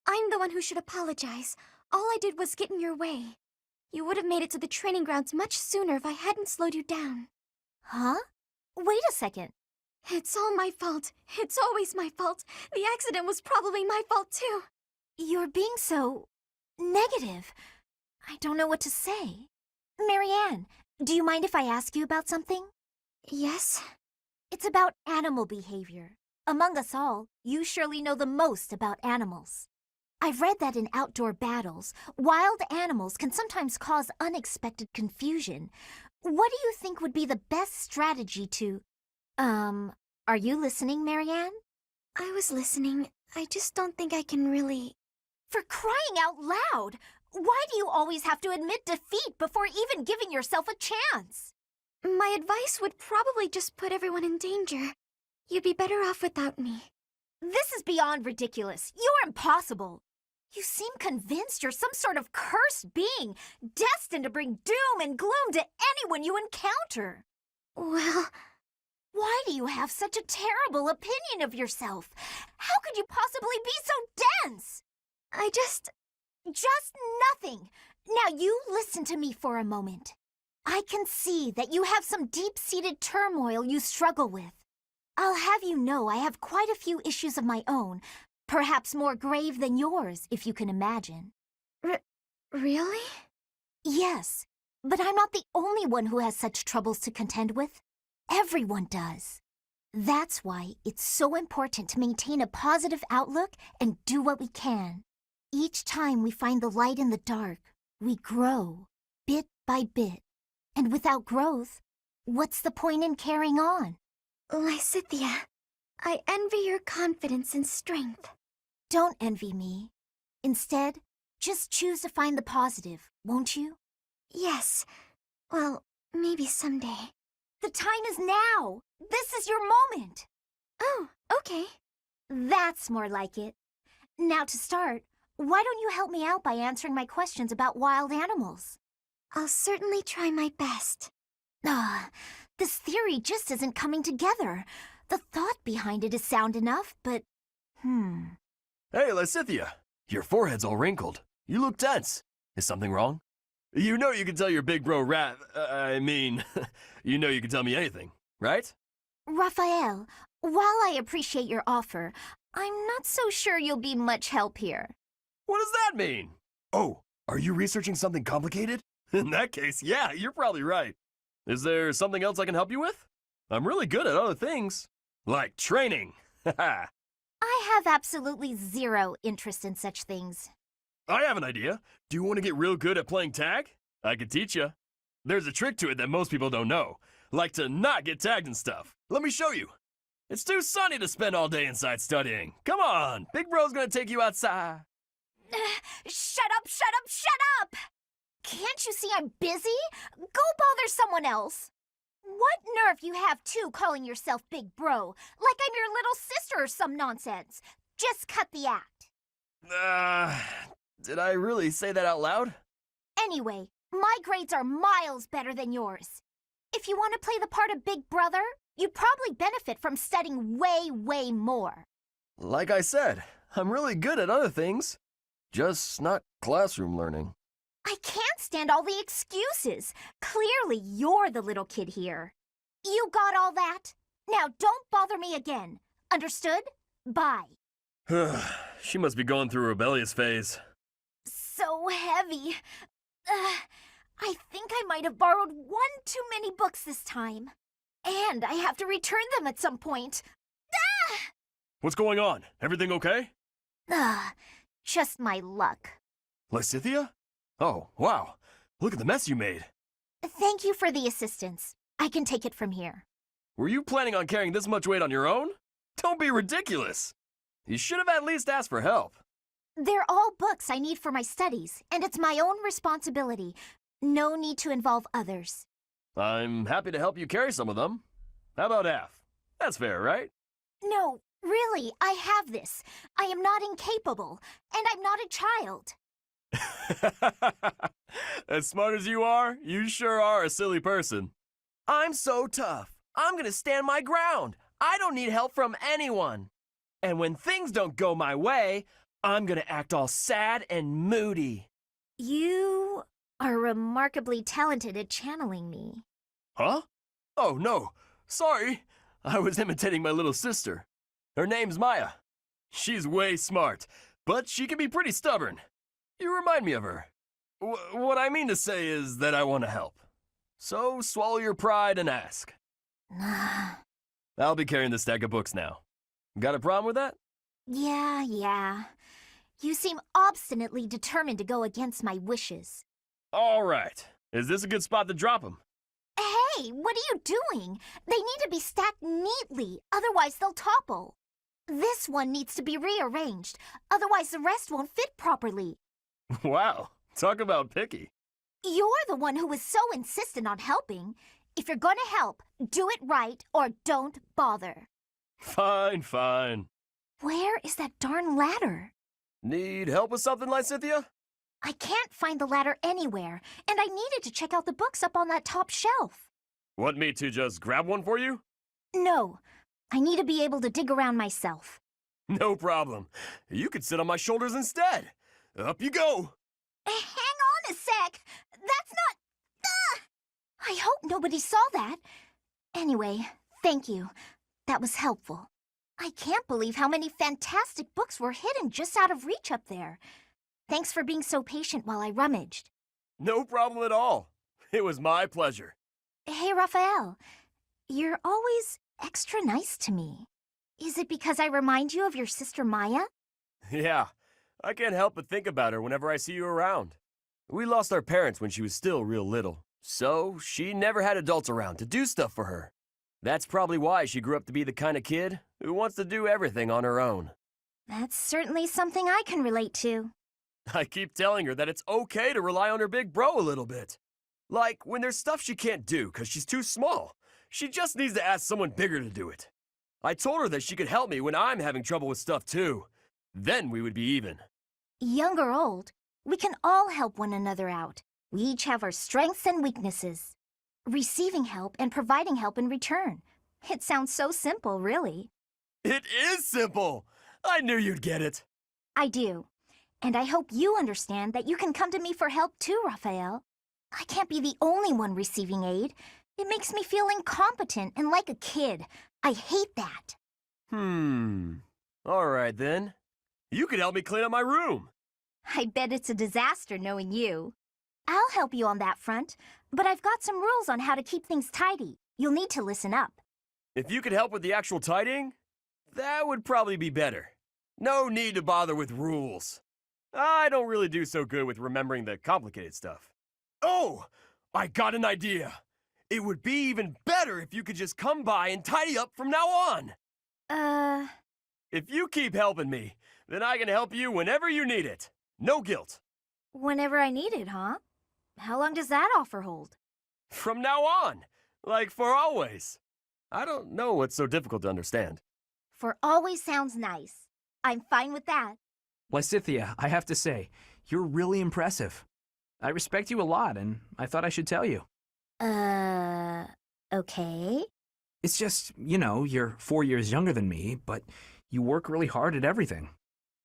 I'm the one who should apologize. All I did was get in your way. You would have made it to the training grounds much sooner if I hadn't slowed you down. Huh? Wait a second. It's all my fault. It's always my fault. The accident was probably my fault too. You're being so... negative. I don't know what to say. Marianne, do you mind if I ask you about something? Yes? It's about animal behavior. Among us all, you surely know the most about animals. I've read that in outdoor battles, wild animals can sometimes cause unexpected confusion. What do you think would be the best strategy to... are you listening, Marianne? I was listening. I just don't think I can really... For crying out loud! Why do you always have to admit defeat before even giving yourself a chance? My advice would probably just put everyone in danger. You'd be better off without me. This is beyond ridiculous. You're impossible. You seem convinced you're some sort of cursed being, destined to bring doom and gloom to anyone you encounter. Well... Why do you have such a terrible opinion of yourself? How could you possibly be so dense? I just... Just nothing. Now you listen to me for a moment. I can see that you have some deep-seated turmoil you struggle with. I'll have you know I have quite a few issues of my own, perhaps more grave than yours, if you can imagine. Really? Yes, but I'm not the only one who has such troubles to contend with. Everyone does. That's why it's so important to maintain a positive outlook and do what we can. Each time we find the light in the dark, we grow, bit by bit. And without growth, what's the point in carrying on? Lysithea, I envy your confidence and strength. Don't envy me. Instead, just choose to find the positive, won't you? Yes. Well, maybe someday. The time is now. This is your moment. Oh, okay. That's more like it. Now to start, why don't you help me out by answering my questions about wild animals? I'll certainly try my best. This theory just isn't coming together. The thought behind it is sound enough, but... Hey, Lysithea, your forehead's all wrinkled. You look tense. Is something wrong? You know you can tell your big bro you know you can tell me anything, right? Raphael, while I appreciate your offer, I'm not so sure you'll be much help here. What does that mean? Oh, are you researching something complicated? In that case, yeah, you're probably right. Is there something else I can help you with? I'm really good at other things. Like training. Haha. I have absolutely zero interest in such things. I have an idea. Do you want to get real good at playing tag? I could teach you. There's a trick to it that most people don't know. Like to not get tagged and stuff. Let me show you. It's too sunny to spend all day inside studying. Come on, Big Bro's gonna take you outside. Shut up, shut up, shut up! Can't you see I'm busy? Go bother someone else. What nerve you have, too, calling yourself Big Bro, like I'm your little sister or some nonsense. Just cut the act. Did I really say that out loud? Anyway, my grades are miles better than yours. If you want to play the part of Big Brother, you'd probably benefit from studying way, way more. Like I said, I'm really good at other things. Just not classroom learning. I can't stand all the excuses. Clearly, you're the little kid here. You got all that? Now don't bother me again. Understood? Bye. She must be going through a rebellious phase. So heavy. I think I might have borrowed one too many books this time. And I have to return them at some point. What's going on? Everything okay? Just my luck. Lysithia? Oh, wow. Look at the mess you made. Thank you for the assistance. I can take it from here. Were you planning on carrying this much weight on your own? Don't be ridiculous. You should have at least asked for help. They're all books I need for my studies, and it's my own responsibility. No need to involve others. I'm happy to help you carry some of them. How about half? That's fair, right? No, really, I have this. I am not incapable, and I'm not a child. As smart as you are, you sure are a silly person. I'm so tough. I'm gonna stand my ground. I don't need help from anyone. And when things don't go my way, I'm gonna act all sad and moody. You are remarkably talented at channeling me. Huh? Oh, no. Sorry. I was imitating my little sister. Her name's Maya. She's way smart, but she can be pretty stubborn. You remind me of her. What I mean to say is that I want to help. So swallow your pride and ask. I'll be carrying this stack of books now. Got a problem with that? Yeah. You seem obstinately determined to go against my wishes. All right. Is this a good spot to drop them? Hey, what are you doing? They need to be stacked neatly, otherwise they'll topple. This one needs to be rearranged, otherwise the rest won't fit properly. Wow. Talk about picky. You're the one who was so insistent on helping. If you're gonna help, do it right or don't bother. Fine. Where is that darn ladder? Need help with something, Lysithia? I can't find the ladder anywhere, and I needed to check out the books up on that top shelf. Want me to just grab one for you? No, I need to be able to dig around myself. No problem. You could sit on my shoulders instead. Up you go. Hang on a sec. That's not... I hope nobody saw that. Anyway, thank you. That was helpful. I can't believe how many fantastic books were hidden just out of reach up there. Thanks for being so patient while I rummaged. No problem at all. It was my pleasure. Hey, Raphael. You're always extra nice to me. Is it because I remind you of your sister Maya? Yeah, I can't help but think about her whenever I see you around. We lost our parents when she was still real little, so she never had adults around to do stuff for her. That's probably why she grew up to be the kind of kid who wants to do everything on her own. That's certainly something I can relate to. I keep telling her that it's okay to rely on her big bro a little bit. Like, when there's stuff she can't do because she's too small, she just needs to ask someone bigger to do it. I told her that she could help me when I'm having trouble with stuff too. Then we would be even. Young or old, we can all help one another out. We each have our strengths and weaknesses. Receiving help and providing help in return. It sounds so simple, really. It is simple! I knew you'd get it. I do. And I hope you understand that you can come to me for help too, Raphael. I can't be the only one receiving aid. It makes me feel incompetent and like a kid. I hate that. All right then. You could help me clean up my room. I bet it's a disaster knowing you. I'll help you on that front, but I've got some rules on how to keep things tidy. You'll need to listen up. If you could help with the actual tidying, that would probably be better. No need to bother with rules. I don't really do so good with remembering the complicated stuff. Oh, I got an idea. It would be even better if you could just come by and tidy up from now on. If If you keep helping me, then I can help you whenever you need it. No guilt. whenever I need it, huh? How long does that offer hold? From now on. Like for always. I don't know what's so difficult to understand. For always sounds nice. I'm fine with that. Lysithia, I have to say, you're really impressive. I respect you a lot, and I thought I should tell you. Okay. It's just, you're 4 years younger than me, but you work really hard at everything.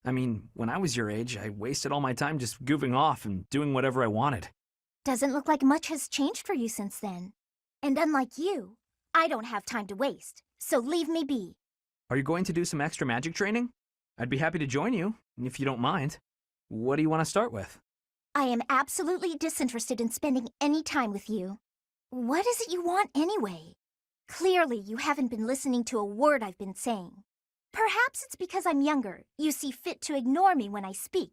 I mean, when I was your age, I wasted all my time just goofing off and doing whatever I wanted. Doesn't look like much has changed for you since then. And unlike you, I don't have time to waste, so leave me be. Are you going to do some extra magic training? I'd be happy to join you, if you don't mind. What do you want to start with? I am absolutely disinterested in spending any time with you. What is it you want anyway? Clearly, you haven't been listening to a word I've been saying. Perhaps it's because I'm younger. You see fit to ignore me when I speak.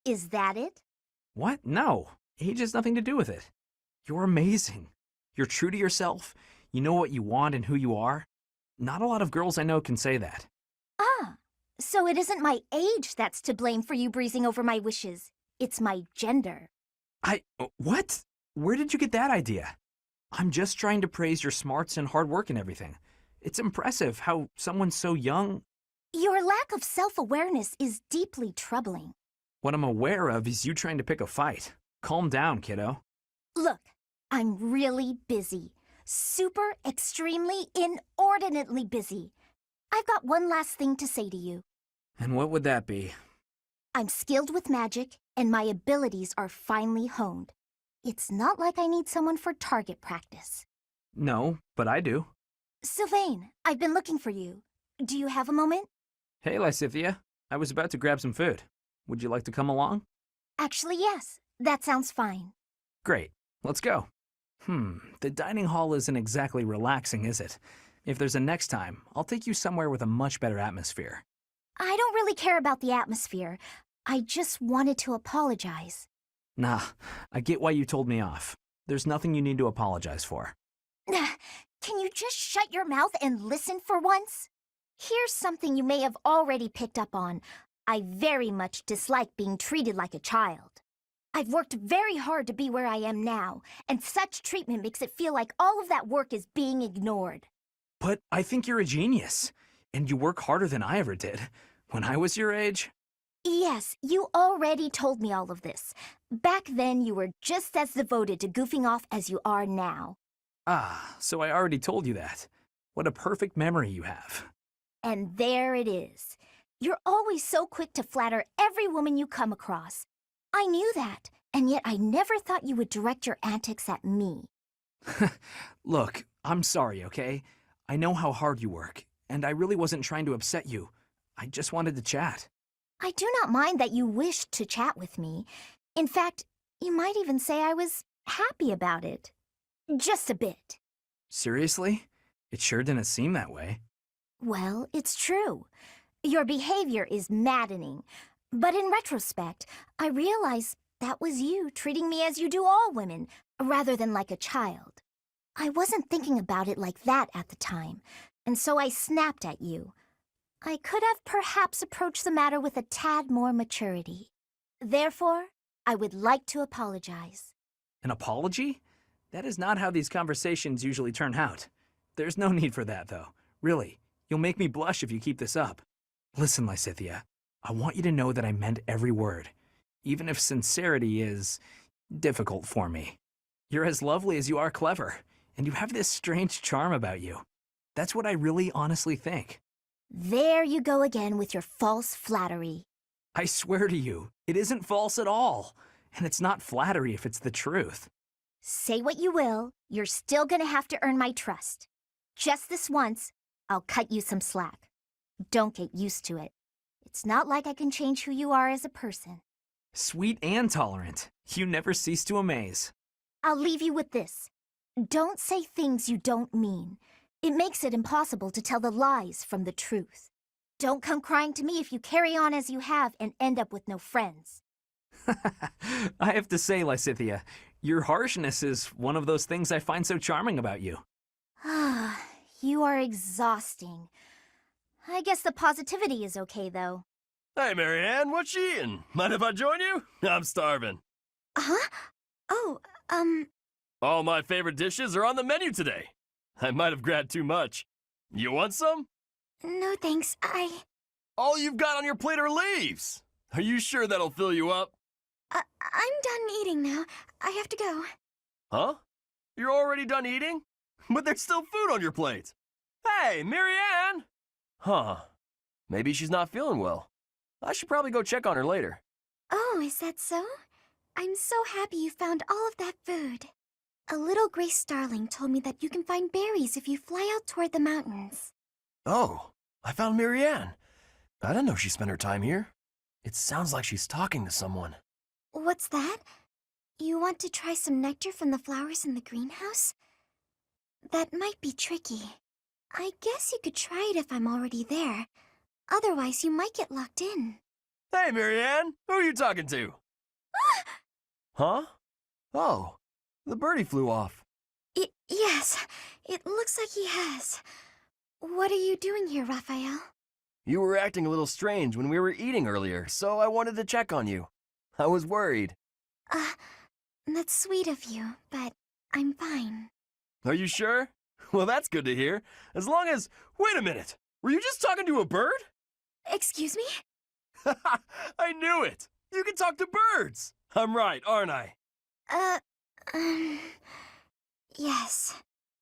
Is that it? What? No. Age has nothing to do with it. You're amazing. You're true to yourself. You know what you want and who you are. Not a lot of girls I know can say that. Ah, so it isn't my age that's to blame for you breezing over my wishes. It's my gender. What? Where did you get that idea? I'm just trying to praise your smarts and hard work and everything. It's impressive how someone so young... Your lack of self-awareness is deeply troubling. What I'm aware of is you trying to pick a fight. Calm down, kiddo. Look, I'm really busy. Super, extremely, inordinately busy. I've got one last thing to say to you. And what would that be? I'm skilled with magic, and my abilities are finely honed. It's not like I need someone for target practice. No, but I do. Sylvain, I've been looking for you. Do you have a moment? Hey, Lysithia. I was about to grab some food. Would you like to come along? Actually, yes. That sounds fine. Great. Let's go. The dining hall isn't exactly relaxing, is it? If there's a next time, I'll take you somewhere with a much better atmosphere. I don't really care about the atmosphere. I just wanted to apologize. Nah, I get why you told me off. There's nothing you need to apologize for. Can you just shut your mouth and listen for once? Here's something you may have already picked up on. I very much dislike being treated like a child. I've worked very hard to be where I am now, and such treatment makes it feel like all of that work is being ignored. But I think you're a genius, and you work harder than I ever did. When I was your age... Yes, you already told me all of this. Back then, you were just as devoted to goofing off as you are now. Ah, so I already told you that. What a perfect memory you have. And there it is. You're always so quick to flatter every woman you come across. I knew that, and yet I never thought you would direct your antics at me. Look, I'm sorry, okay? I know how hard you work, and I really wasn't trying to upset you. I just wanted to chat. I do not mind that you wished to chat with me. In fact, you might even say I was happy about it. Just a bit. Seriously? It sure didn't seem that way. Well, it's true. Your behavior is maddening. But in retrospect, I realize that was you treating me as you do all women, rather than like a child. I wasn't thinking about it like that at the time, and so I snapped at you. I could have perhaps approached the matter with a tad more maturity. Therefore, I would like to apologize. An apology? That is not how these conversations usually turn out. There's no need for that, though. Really, you'll make me blush if you keep this up. Listen, Lysithia, I want you to know that I meant every word, even if sincerity is difficult for me. You're as lovely as you are clever, and you have this strange charm about you. That's what I really honestly think. There you go again with your false flattery. I swear to you, it isn't false at all. And it's not flattery if it's the truth. Say what you will, you're still gonna have to earn my trust. Just this once, I'll cut you some slack. Don't get used to it. It's not like I can change who you are as a person. Sweet and tolerant. You never cease to amaze. I'll leave you with this. Don't say things you don't mean. It makes it impossible to tell the lies from the truth. Don't come crying to me if you carry on as you have and end up with no friends. I have to say, Lysithia, your harshness is one of those things I find so charming about you. Ah, you are exhausting. I guess the positivity is okay, though. Hey, Marianne, what you eating? Mind if I join you? I'm starving. Huh? Oh, All my favorite dishes are on the menu today. I might have grabbed too much. You want some? no thanks. All you've got on your plate are leaves. Are you sure that'll fill you up? I'm done eating now. I have to go. Huh? You're already done eating? But there's still food on your plate. Hey, Marianne! Huh. Maybe she's not feeling well. I should probably go check on her later. Oh, is that so? I'm so happy you found all of that food. A little gray starling told me that you can find berries if you fly out toward the mountains. Oh, I found Marianne. I didn't know she spent her time here. It sounds like she's talking to someone. What's that? You want to try some nectar from the flowers in the greenhouse? That might be tricky. I guess you could try it if I'm already there. Otherwise, you might get locked in. Hey, Marianne! Who are you talking to? Huh? Oh, the birdie flew off. Yes, it looks like he has. What are you doing here, Raphael? You were acting a little strange when we were eating earlier, so I wanted to check on you. I was worried. That's sweet of you, but I'm fine. Are you sure? Well, that's good to hear. As long as... Wait a minute! Were you just talking to a bird? Excuse me? I knew it! You can talk to birds! I'm right, aren't I? Yes.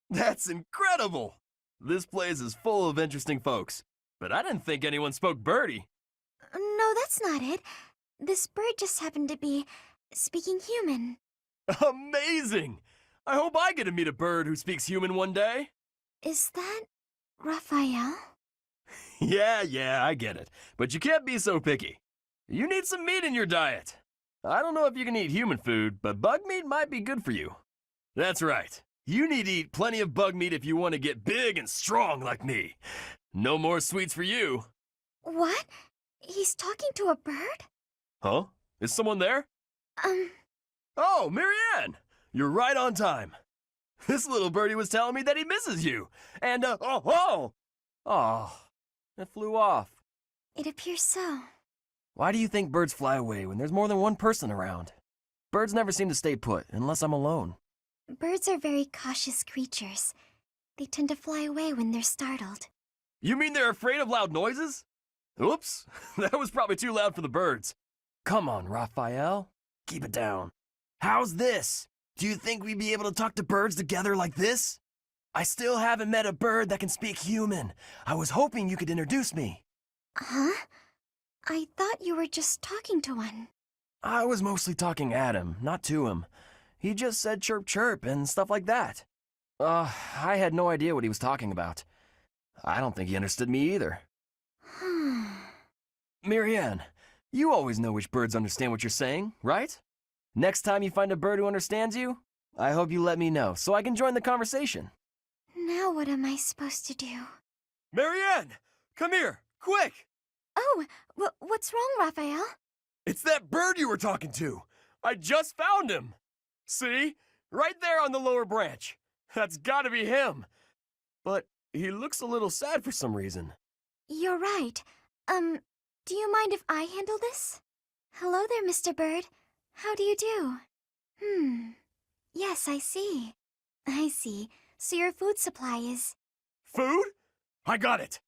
That's incredible! This place is full of interesting folks, but I didn't think anyone spoke birdie. No, that's not it. This bird just happened to be speaking human. Amazing! I hope I get to meet a bird who speaks human one day. Is that Raphael? Yeah, I get it. But you can't be so picky. You need some meat in your diet. I don't know if you can eat human food, but bug meat might be good for you. That's right. You need to eat plenty of bug meat if you want to get big and strong like me. No more sweets for you. What? He's talking to a bird? Huh? Is someone there? Oh, Marianne! You're right on time. This little birdie was telling me that he misses you. And, oh, it flew off. It appears so. Why do you think birds fly away when there's more than one person around? Birds never seem to stay put unless I'm alone. Birds are very cautious creatures. They tend to fly away when they're startled. You mean they're afraid of loud noises? Oops, that was probably too loud for the birds. Come on, Raphael. Keep it down. How's this? Do you think we'd be able to talk to birds together like this? I still haven't met a bird that can speak human. I was hoping you could introduce me. Huh? I thought you were just talking to one. I was mostly talking at him, not to him. He just said chirp chirp and stuff like that. I had no idea what he was talking about. I don't think he understood me either. Marianne, you always know which birds understand what you're saying, right? Next time you find a bird who understands you, I hope you let me know so I can join the conversation. Now what am I supposed to do? Marianne, come here, quick! Oh, what's wrong, Raphael? It's that bird you were talking to. I just found him. See? Right there on the lower branch. That's gotta be him. But he looks a little sad for some reason. You're right. Do you mind if I handle this? Hello there, Mr. Bird. How do you do? Yes, I see. I see. So your food supply is... Food? I got it.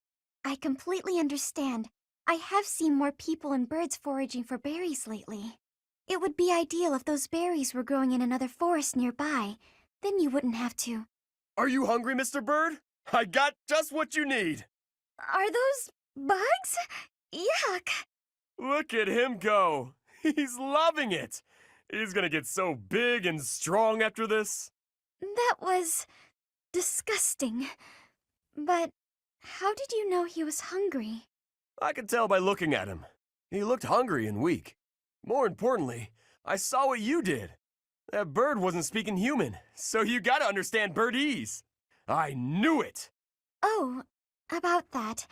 I completely understand. I have seen more people and birds foraging for berries lately. It would be ideal if those berries were growing in another forest nearby. Then you wouldn't have to. Are you hungry, Mr. Bird? I got just what you need. Are those bugs? Yuck! Look at him go. He's loving it. He's gonna get so big and strong after this. That was... disgusting. But how did you know he was hungry? I could tell by looking at him. He looked hungry and weak. More importantly, I saw what you did. That bird wasn't speaking human, so you gotta understand birdese. I knew it! Oh, about that.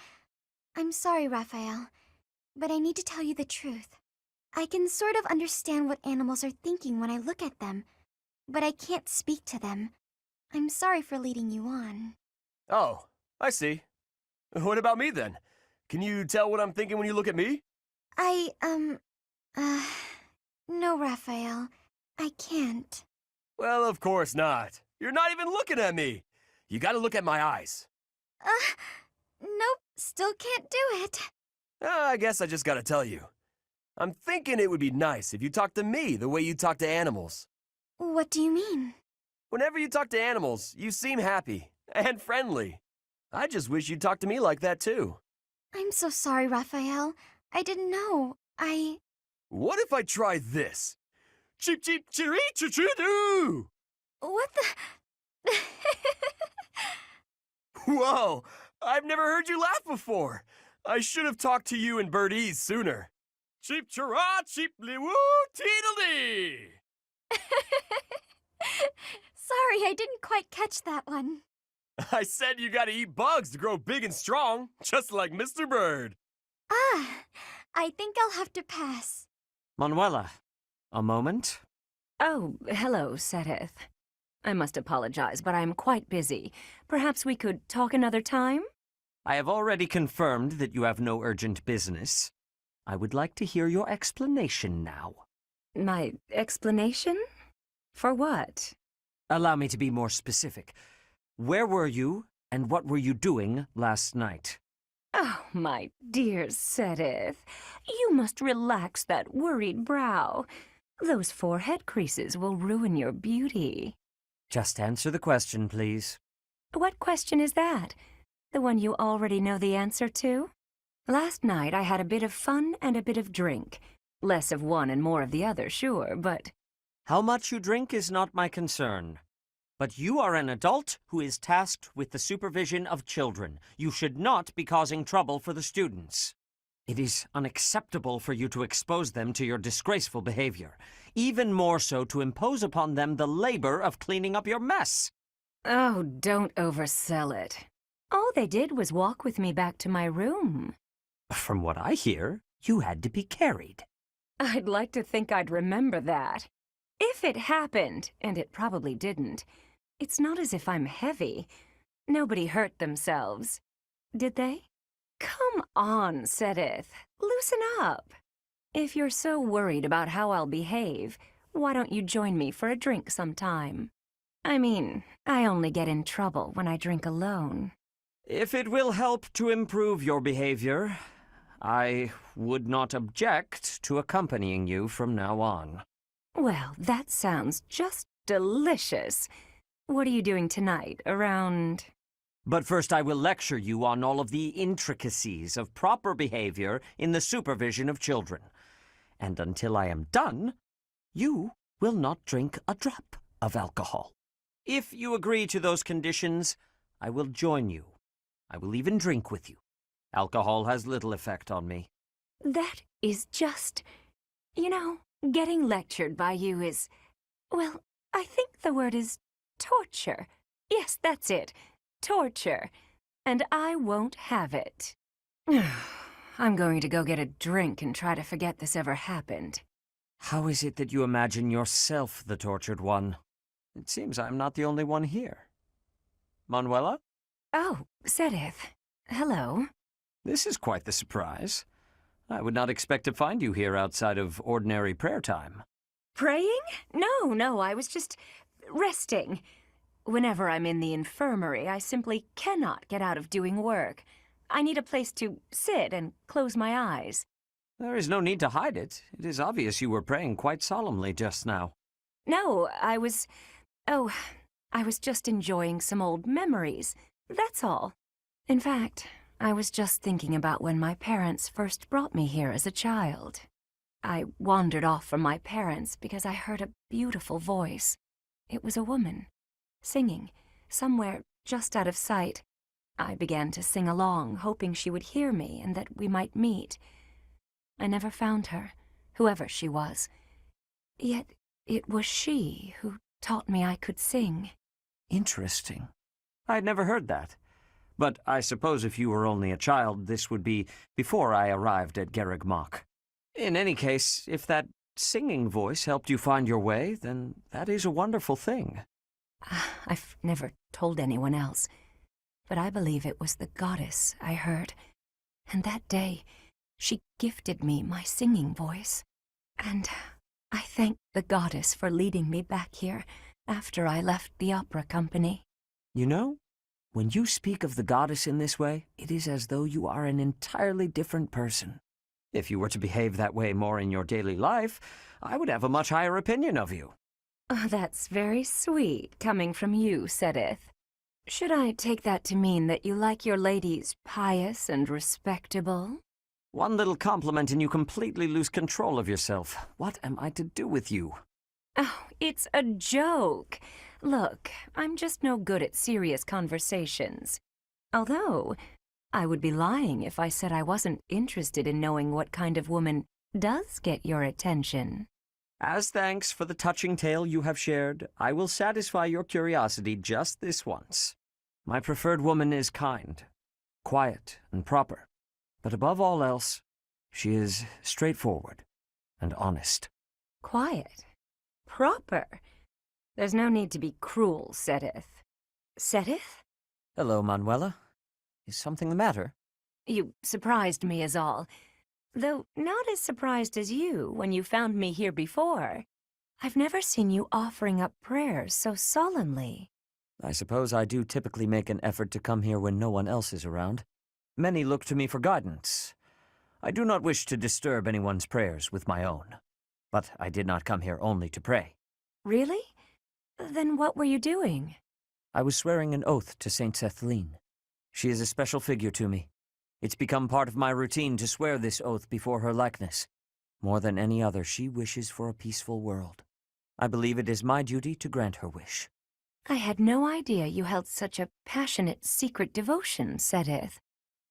I'm sorry, Raphael, but I need to tell you the truth. I can sort of understand what animals are thinking when I look at them, but I can't speak to them. I'm sorry for leading you on. Oh, I see. What about me then? Can you tell what I'm thinking when you look at me? No, Raphael. I can't. Well, of course not. You're not even looking at me. You gotta look at my eyes. Nope, still can't do it. I guess I just gotta tell you. I'm thinking it would be nice if you talked to me the way you talk to animals. What do you mean? Whenever you talk to animals, you seem happy and friendly. I just wish you'd talk to me like that too. I'm so sorry, Raphael. I didn't know. What if I try this? Cheep cheep chiree choo choo doo! What the... Whoa! I've never heard you laugh before. I should have talked to you in birdese sooner. Cheep chirah cheeply woo teedledee! Sorry, I didn't quite catch that one. I said you gotta eat bugs to grow big and strong, just like Mr. Bird. I think I'll have to pass. Manuela, a moment. Oh, hello, Sedith. I must apologize, but I'm quite busy. Perhaps we could talk another time? I have already confirmed that you have no urgent business. I would like to hear your explanation now. My explanation? For what? Allow me to be more specific. Where were you, and what were you doing last night? Oh, my dear Sedith, you must relax that worried brow. Those forehead creases will ruin your beauty. Just answer the question, please. What question is that? The one you already know the answer to? Last night I had a bit of fun and a bit of drink. Less of one and more of the other, sure, but... How much you drink is not my concern. But you are an adult who is tasked with the supervision of children. You should not be causing trouble for the students. It is unacceptable for you to expose them to your disgraceful behavior. Even more so to impose upon them the labor of cleaning up your mess. Oh, don't oversell it. All they did was walk with me back to my room. From what I hear, you had to be carried. I'd like to think I'd remember that. If it happened, and it probably didn't, it's not as if I'm heavy. Nobody hurt themselves. Did they? Come on, Sedith. Loosen up. If you're so worried about how I'll behave, why don't you join me for a drink sometime? I mean, I only get in trouble when I drink alone. If it will help to improve your behavior, I would not object to accompanying you from now on. Well, that sounds just delicious. What are you doing tonight, around... But first I will lecture you on all of the intricacies of proper behavior in the supervision of children. And until I am done, you will not drink a drop of alcohol. If you agree to those conditions, I will join you. I will even drink with you. Alcohol has little effect on me. That is just... You know, getting lectured by you is... Well, I think the word is torture. Yes, that's it. Torture. And I won't have it. I'm going to go get a drink and try to forget this ever happened. How is it that you imagine yourself the tortured one? It seems I'm not the only one here. Manuela? Oh, Sedith. Hello. This is quite the surprise. I would not expect to find you here outside of ordinary prayer time. Praying? No, I was just resting. Whenever I'm in the infirmary, I simply cannot get out of doing work. I need a place to sit and close my eyes. There is no need to hide it. It is obvious you were praying quite solemnly just now. No, I was just enjoying some old memories. That's all. In fact, I was just thinking about when my parents first brought me here as a child. I wandered off from my parents because I heard a beautiful voice. It was a woman, singing, somewhere just out of sight. I began to sing along, hoping she would hear me and that we might meet. I never found her, whoever she was. Yet it was she who taught me I could sing. Interesting. I had never heard that. But I suppose if you were only a child, this would be before I arrived at Garrigmach. In any case, if that singing voice helped you find your way, then that is a wonderful thing. I've never told anyone else, but I believe it was the goddess I heard. And that day, she gifted me my singing voice. And I thank the goddess for leading me back here after I left the opera company. You know, when you speak of the goddess in this way, it is as though you are an entirely different person. If you were to behave that way more in your daily life, I would have a much higher opinion of you. Oh, that's very sweet, coming from you, Sedith. Should I take that to mean that you like your ladies pious and respectable? One little compliment and you completely lose control of yourself. What am I to do with you? Oh, it's a joke. Look, I'm just no good at serious conversations. Although, I would be lying if I said I wasn't interested in knowing what kind of woman does get your attention. As thanks for the touching tale you have shared, I will satisfy your curiosity just this once. My preferred woman is kind, quiet, and proper. But above all else, she is straightforward and honest. Quiet. Proper. There's no need to be cruel, Sedith. Sedith? Hello, Manuela. Is something the matter? You surprised me is all. Though not as surprised as you when you found me here before. I've never seen you offering up prayers so solemnly. I suppose I do typically make an effort to come here when no one else is around. Many look to me for guidance. I do not wish to disturb anyone's prayers with my own. But I did not come here only to pray. Really? Then what were you doing? I was swearing an oath to Saint Sethlene. She is a special figure to me. It's become part of my routine to swear this oath before her likeness. More than any other, she wishes for a peaceful world. I believe it is my duty to grant her wish. I had no idea you held such a passionate secret devotion, Sedith.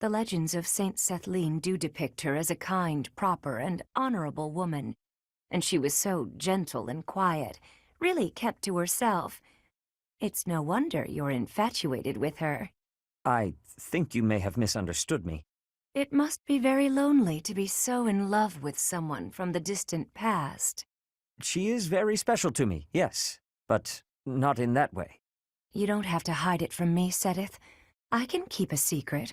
The legends of Saint Sethlene do depict her as a kind, proper, and honorable woman. And she was so gentle and quiet, really kept to herself. It's no wonder you're infatuated with her. I think you may have misunderstood me. It must be very lonely to be so in love with someone from the distant past. She is very special to me, yes, but not in that way. You don't have to hide it from me, Sedith. I can keep a secret.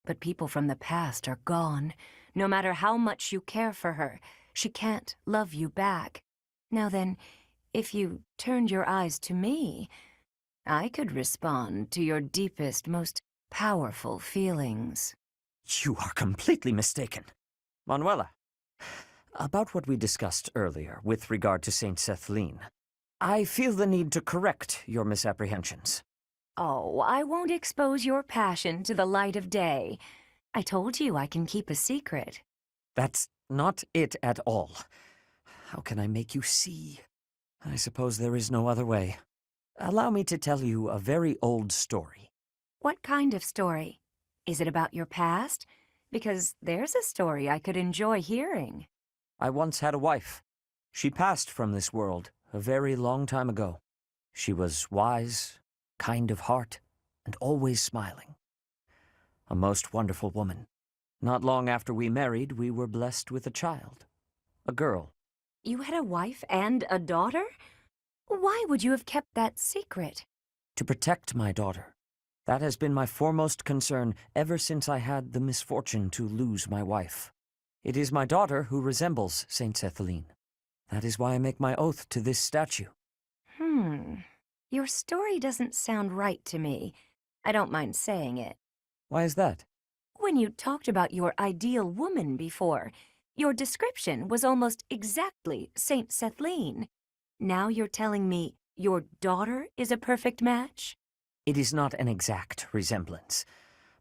But people from the past are gone. No matter how much you care for her, she can't love you back. Now then, if you turned your eyes to me, I could respond to your deepest, most powerful feelings. You are completely mistaken. Manuela, about what we discussed earlier with regard to Saint Sethlene, I feel the need to correct your misapprehensions. Oh, I won't expose your passion to the light of day. I told you I can keep a secret. That's not it at all. How can I make you see? I suppose there is no other way. Allow me to tell you a very old story. What kind of story? Is it about your past? Because there's a story I could enjoy hearing. I once had a wife. She passed from this world a very long time ago. She was wise, kind of heart, and always smiling. A most wonderful woman. Not long after we married, we were blessed with a child. A girl. You had a wife and a daughter? Why would you have kept that secret? To protect my daughter. That has been my foremost concern ever since I had the misfortune to lose my wife. It is my daughter who resembles Saint Sethlene. That is why I make my oath to this statue. Your story doesn't sound right to me. I don't mind saying it. Why is that? When you talked about your ideal woman before, your description was almost exactly Saint Sethlene. Now you're telling me your daughter is a perfect match? It is not an exact resemblance.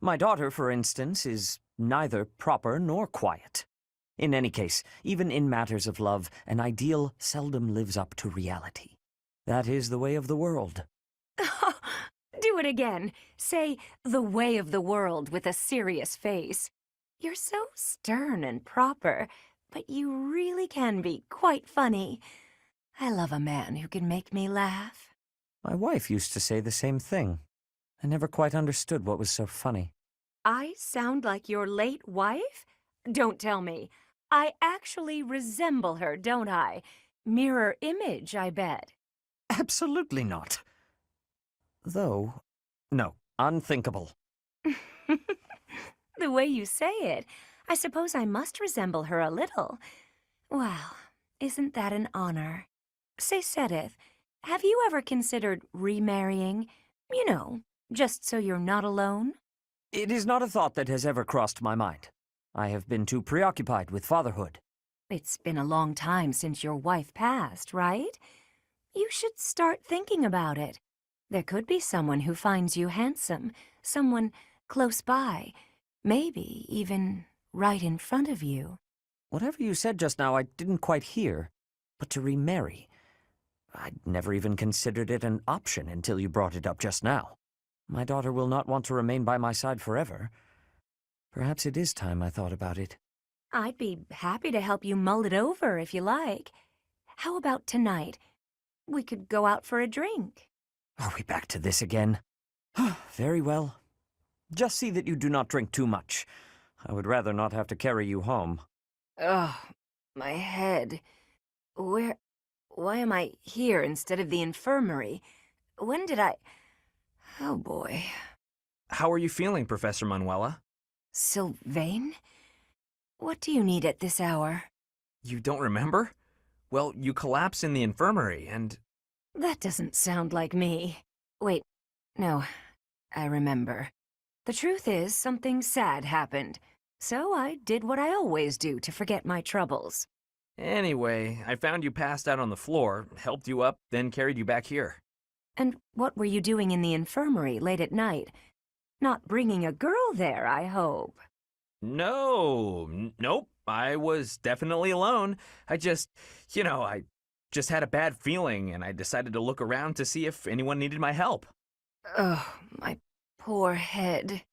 My daughter, for instance, is neither proper nor quiet. In any case, even in matters of love, an ideal seldom lives up to reality. That is the way of the world. Do it again. Say, the way of the world with a serious face. You're so stern and proper, but you really can be quite funny. I love a man who can make me laugh. My wife used to say the same thing. I never quite understood what was so funny. I sound like your late wife? Don't tell me. I actually resemble her, don't I? Mirror image, I bet. Absolutely not. Though, no, unthinkable. The way you say it, I suppose I must resemble her a little. Well, isn't that an honor? Say, Sedith, have you ever considered remarrying? You know, just so you're not alone? It is not a thought that has ever crossed my mind. I have been too preoccupied with fatherhood. It's been a long time since your wife passed, right? You should start thinking about it. There could be someone who finds you handsome, someone close by, maybe even right in front of you. Whatever you said just now, I didn't quite hear. But to remarry, I'd never even considered it an option until you brought it up just now. My daughter will not want to remain by my side forever. Perhaps it is time I thought about it. I'd be happy to help you mull it over if you like. How about tonight? We could go out for a drink. Are we back to this again? Very well. Just see that you do not drink too much. I would rather not have to carry you home. Ugh, my head. Why am I here instead of the infirmary? When did I... Oh boy. How are you feeling, Professor Manuela? Sylvain? What do you need at this hour? You don't remember? Well, you collapsed in the infirmary and... That doesn't sound like me. Wait, no, I remember. The truth is, something sad happened. So I did what I always do to forget my troubles. Anyway, I found you passed out on the floor, helped you up, then carried you back here. And what were you doing in the infirmary late at night? Not bringing a girl there, I hope. Nope. I was definitely alone. I just had a bad feeling, and I decided to look around to see if anyone needed my help. Oh, my poor head.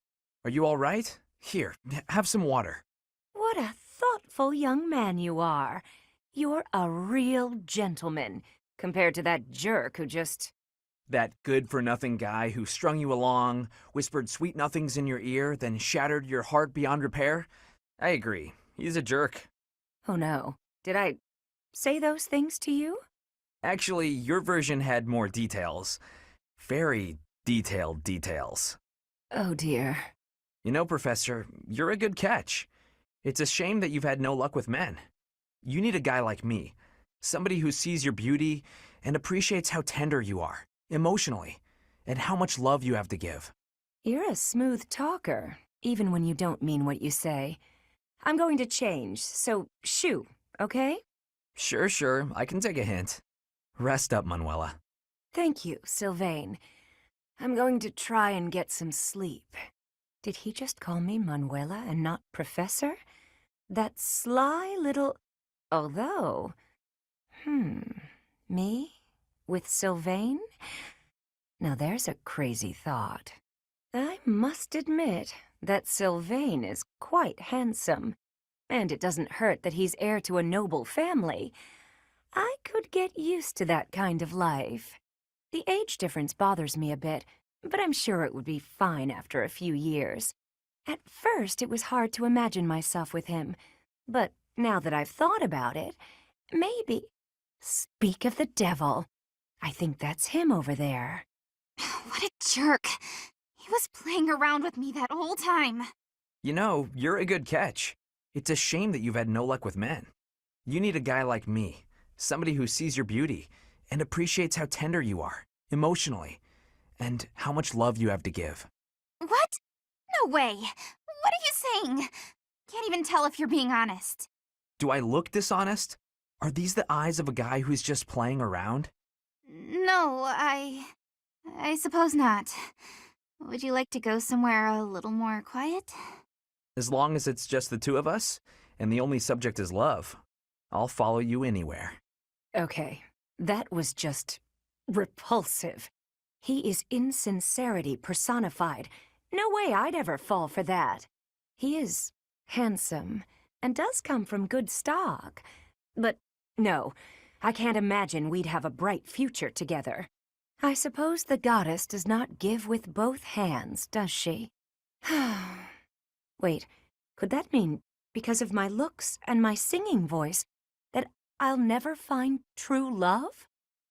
Are you all right? Here, have some water. What a thoughtful young man you are. You're a real gentleman, compared to that jerk who just... That good-for-nothing guy who strung you along, whispered sweet nothings in your ear, then shattered your heart beyond repair? I agree. He's a jerk. Oh no. Did I say those things to you? Actually, your version had more details. Very detailed details. Oh dear. You know, Professor, you're a good catch. It's a shame that you've had no luck with men. You need a guy like me. Somebody who sees your beauty and appreciates how tender you are, emotionally, and how much love you have to give. You're a smooth talker, even when you don't mean what you say. I'm going to change, so shoo, okay? Sure, I can take a hint. Rest up, Manuela. Thank you, Sylvain. I'm going to try and get some sleep. Did he just call me Manuela and not Professor? That sly little... Although... Me? With Sylvain? Now there's a crazy thought. I must admit that Sylvain is quite handsome. And it doesn't hurt that he's heir to a noble family. I could get used to that kind of life. The age difference bothers me a bit, but I'm sure it would be fine after a few years. At first, it was hard to imagine myself with him, but now that I've thought about it, maybe... Speak of the devil. I think that's him over there. What a jerk. He was playing around with me that whole time. You know, you're a good catch. It's a shame that you've had no luck with men. You need a guy like me, somebody who sees your beauty and appreciates how tender you are, emotionally, and how much love you have to give. What? No way. What are you saying? Can't even tell if you're being honest. Do I look dishonest? Are these the eyes of a guy who's just playing around? No, I suppose not. Would you like to go somewhere a little more quiet? As long as it's just the two of us, and the only subject is love, I'll follow you anywhere. Okay, that was just repulsive. He is insincerity personified. No way I'd ever fall for that. He is handsome and does come from good stock. But no, I can't imagine we'd have a bright future together. I suppose the goddess does not give with both hands, does she? Wait, could that mean, because of my looks and my singing voice, that I'll never find true love?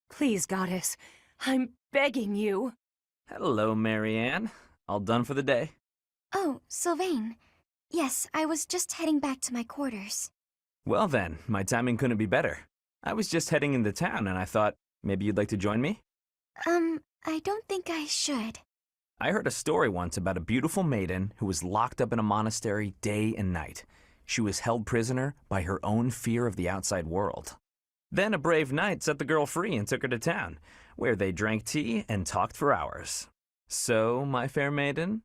Please, goddess, I'm begging you. Hello, Marianne. All done for the day? Oh, Sylvain. Yes, I was just heading back to my quarters. Well then, my timing couldn't be better. I was just heading into town and I thought, maybe you'd like to join me? I don't think I should. I heard a story once about a beautiful maiden who was locked up in a monastery day and night. She was held prisoner by her own fear of the outside world. Then a brave knight set the girl free and took her to town, where they drank tea and talked for hours. So, my fair maiden?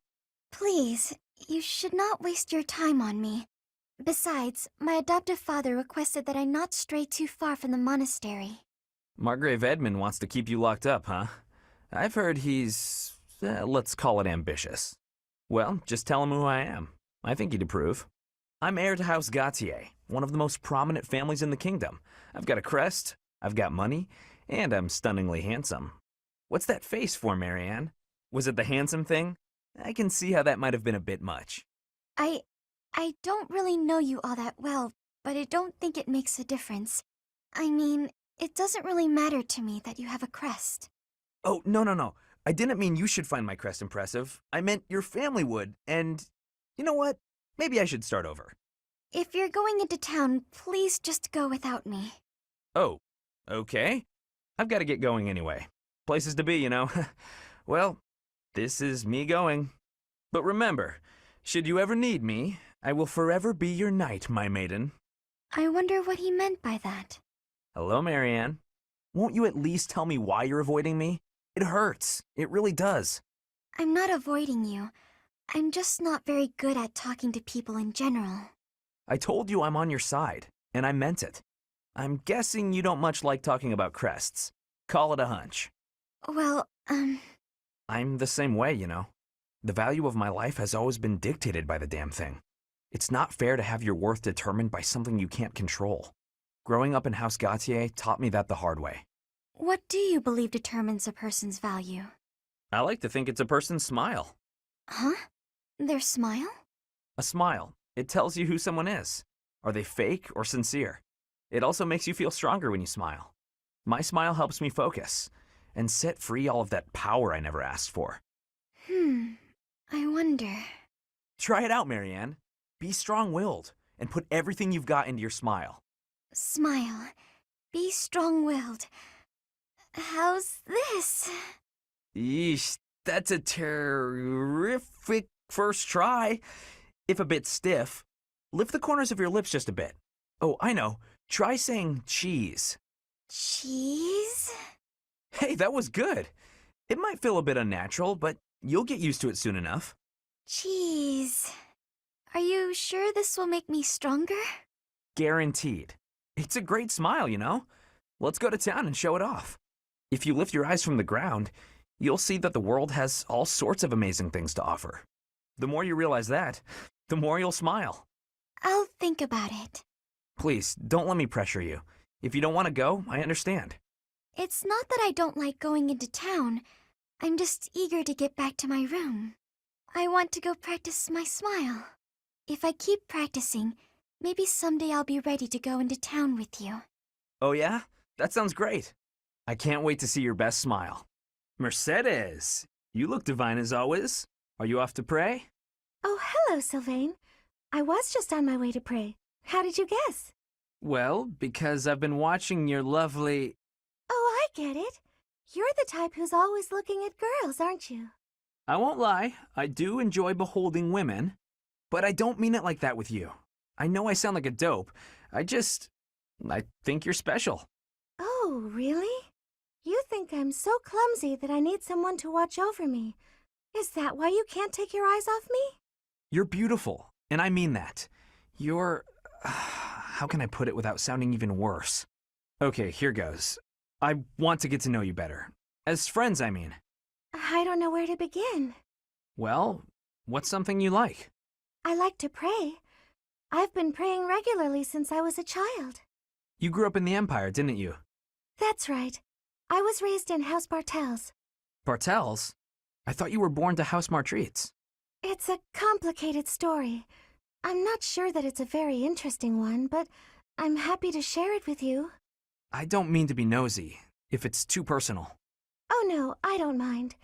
Please, you should not waste your time on me. Besides, my adoptive father requested that I not stray too far from the monastery. Margrave Edmund wants to keep you locked up, huh? I've heard he's, let's call it ambitious. Well, just tell him who I am. I think he'd approve. I'm heir to House Gautier, one of the most prominent families in the kingdom. I've got a crest, I've got money, and I'm stunningly handsome. What's that face for, Marianne? Was it the handsome thing? I can see how that might have been a bit much. I don't really know you all that well, but I don't think it makes a difference. I mean, it doesn't really matter to me that you have a crest. Oh, no. I didn't mean you should find my crest impressive. I meant your family would, and you know what? Maybe I should start over. If you're going into town, please just go without me. Oh, okay. I've got to get going anyway. Places to be, you know. Well, this is me going. But remember, should you ever need me, I will forever be your knight, my maiden. I wonder what he meant by that. Hello, Marianne. Won't you at least tell me why you're avoiding me? It hurts. It really does. I'm not avoiding you. I'm just not very good at talking to people in general. I told you I'm on your side, and I meant it. I'm guessing you don't much like talking about crests. Call it a hunch. Well, I'm the same way, you know. The value of my life has always been dictated by the damn thing. It's not fair to have your worth determined by something you can't control. Growing up in House Gautier taught me that the hard way. What do you believe determines a person's value? I like to think it's a person's smile. Huh? Their smile? A smile. It tells you who someone is. Are they fake or sincere? It also makes you feel stronger when you smile. My smile helps me focus and set free all of that power I never asked for. I wonder. Try it out, Marianne. Be strong-willed and put everything you've got into your smile. Smile. Be strong-willed. How's this? Yeesh, that's a terrific first try. If a bit stiff, lift the corners of your lips just a bit. Oh, I know. Try saying cheese. Cheese? Hey, that was good. It might feel a bit unnatural, but you'll get used to it soon enough. Cheese. Are you sure this will make me stronger? Guaranteed. It's a great smile, you know? Let's go to town and show it off. If you lift your eyes from the ground, you'll see that the world has all sorts of amazing things to offer. The more you realize that, the more you'll smile. I'll think about it. Please, don't let me pressure you. If you don't want to go, I understand. It's not that I don't like going into town. I'm just eager to get back to my room. I want to go practice my smile. If I keep practicing, maybe someday I'll be ready to go into town with you. Oh yeah? That sounds great. I can't wait to see your best smile. Mercedes, you look divine as always. Are you off to pray? Oh, hello, Sylvain. I was just on my way to pray. How did you guess? Well, because I've been watching your lovely... Oh, I get it. You're the type who's always looking at girls, aren't you? I won't lie, I do enjoy beholding women, but I don't mean it like that with you. I know I sound like a dope. I think you're special. Oh, really? You think I'm so clumsy that I need someone to watch over me. Is that why you can't take your eyes off me? You're beautiful, and I mean that. You're... how can I put it without sounding even worse? Okay, here goes. I want to get to know you better. As friends, I mean. I don't know where to begin. Well, what's something you like? I like to pray. I've been praying regularly since I was a child. You grew up in the Empire, didn't you? That's right. I was raised in House Bartels. Bartels? I thought you were born to House Martreats. It's a complicated story. I'm not sure that it's a very interesting one, but I'm happy to share it with you. I don't mean to be nosy, if it's too personal. Oh no, I don't mind.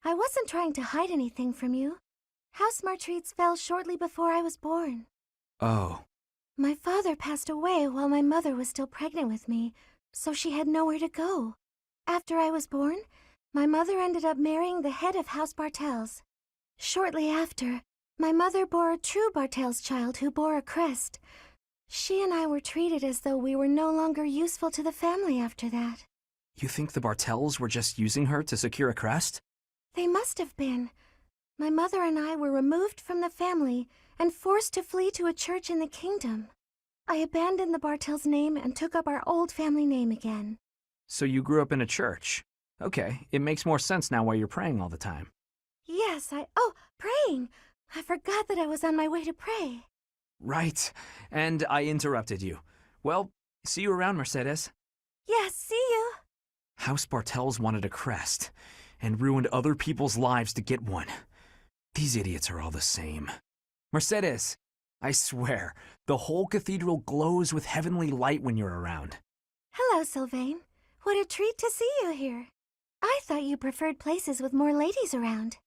I wasn't trying to hide anything from you. House Martreats fell shortly before I was born. Oh. My father passed away while my mother was still pregnant with me, so she had nowhere to go. After I was born, my mother ended up marrying the head of House Bartels. Shortly after, my mother bore a true Bartels child who bore a crest. She and I were treated as though we were no longer useful to the family after that. You think the Bartels were just using her to secure a crest? They must have been. My mother and I were removed from the family and forced to flee to a church in the kingdom. I abandoned the Bartels' name and took up our old family name again. So you grew up in a church. Okay, it makes more sense now why you're praying all the time. Yes, Oh, praying! I forgot that I was on my way to pray. Right, and I interrupted you. Well, see you around, Mercedes. Yes, see you. House Bartels wanted a crest and ruined other people's lives to get one. These idiots are all the same. Mercedes, I swear, the whole cathedral glows with heavenly light when you're around. Hello, Sylvain. What a treat to see you here. I thought you preferred places with more ladies around.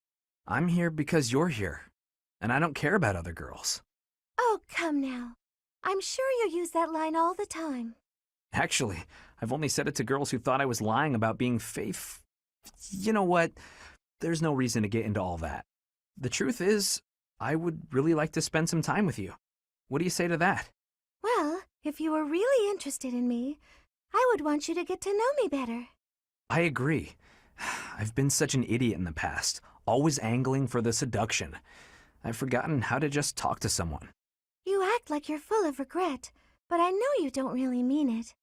I'm here because you're here, and I don't care about other girls. Oh, come now. I'm sure you use that line all the time. Actually, I've only said it to girls who thought I was lying about being You know what? There's no reason to get into all that. The truth is, I would really like to spend some time with you. What do you say to that? Well, if you were really interested in me, I would want you to get to know me better. I agree. I've been such an idiot in the past, always angling for the seduction. I've forgotten how to just talk to someone. You act like you're full of regret, but I know you don't really mean it.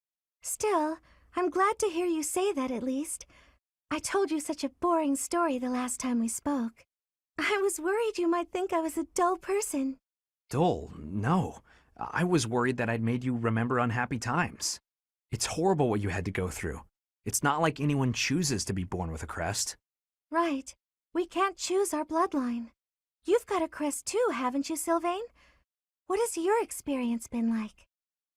Still, I'm glad to hear you say that at least. I told you such a boring story the last time we spoke. I was worried you might think I was a dull person. Dull? No. I was worried that I'd made you remember unhappy times. It's horrible what you had to go through. It's not like anyone chooses to be born with a crest. Right. We can't choose our bloodline. You've got a crest too, haven't you, Sylvain? What has your experience been like?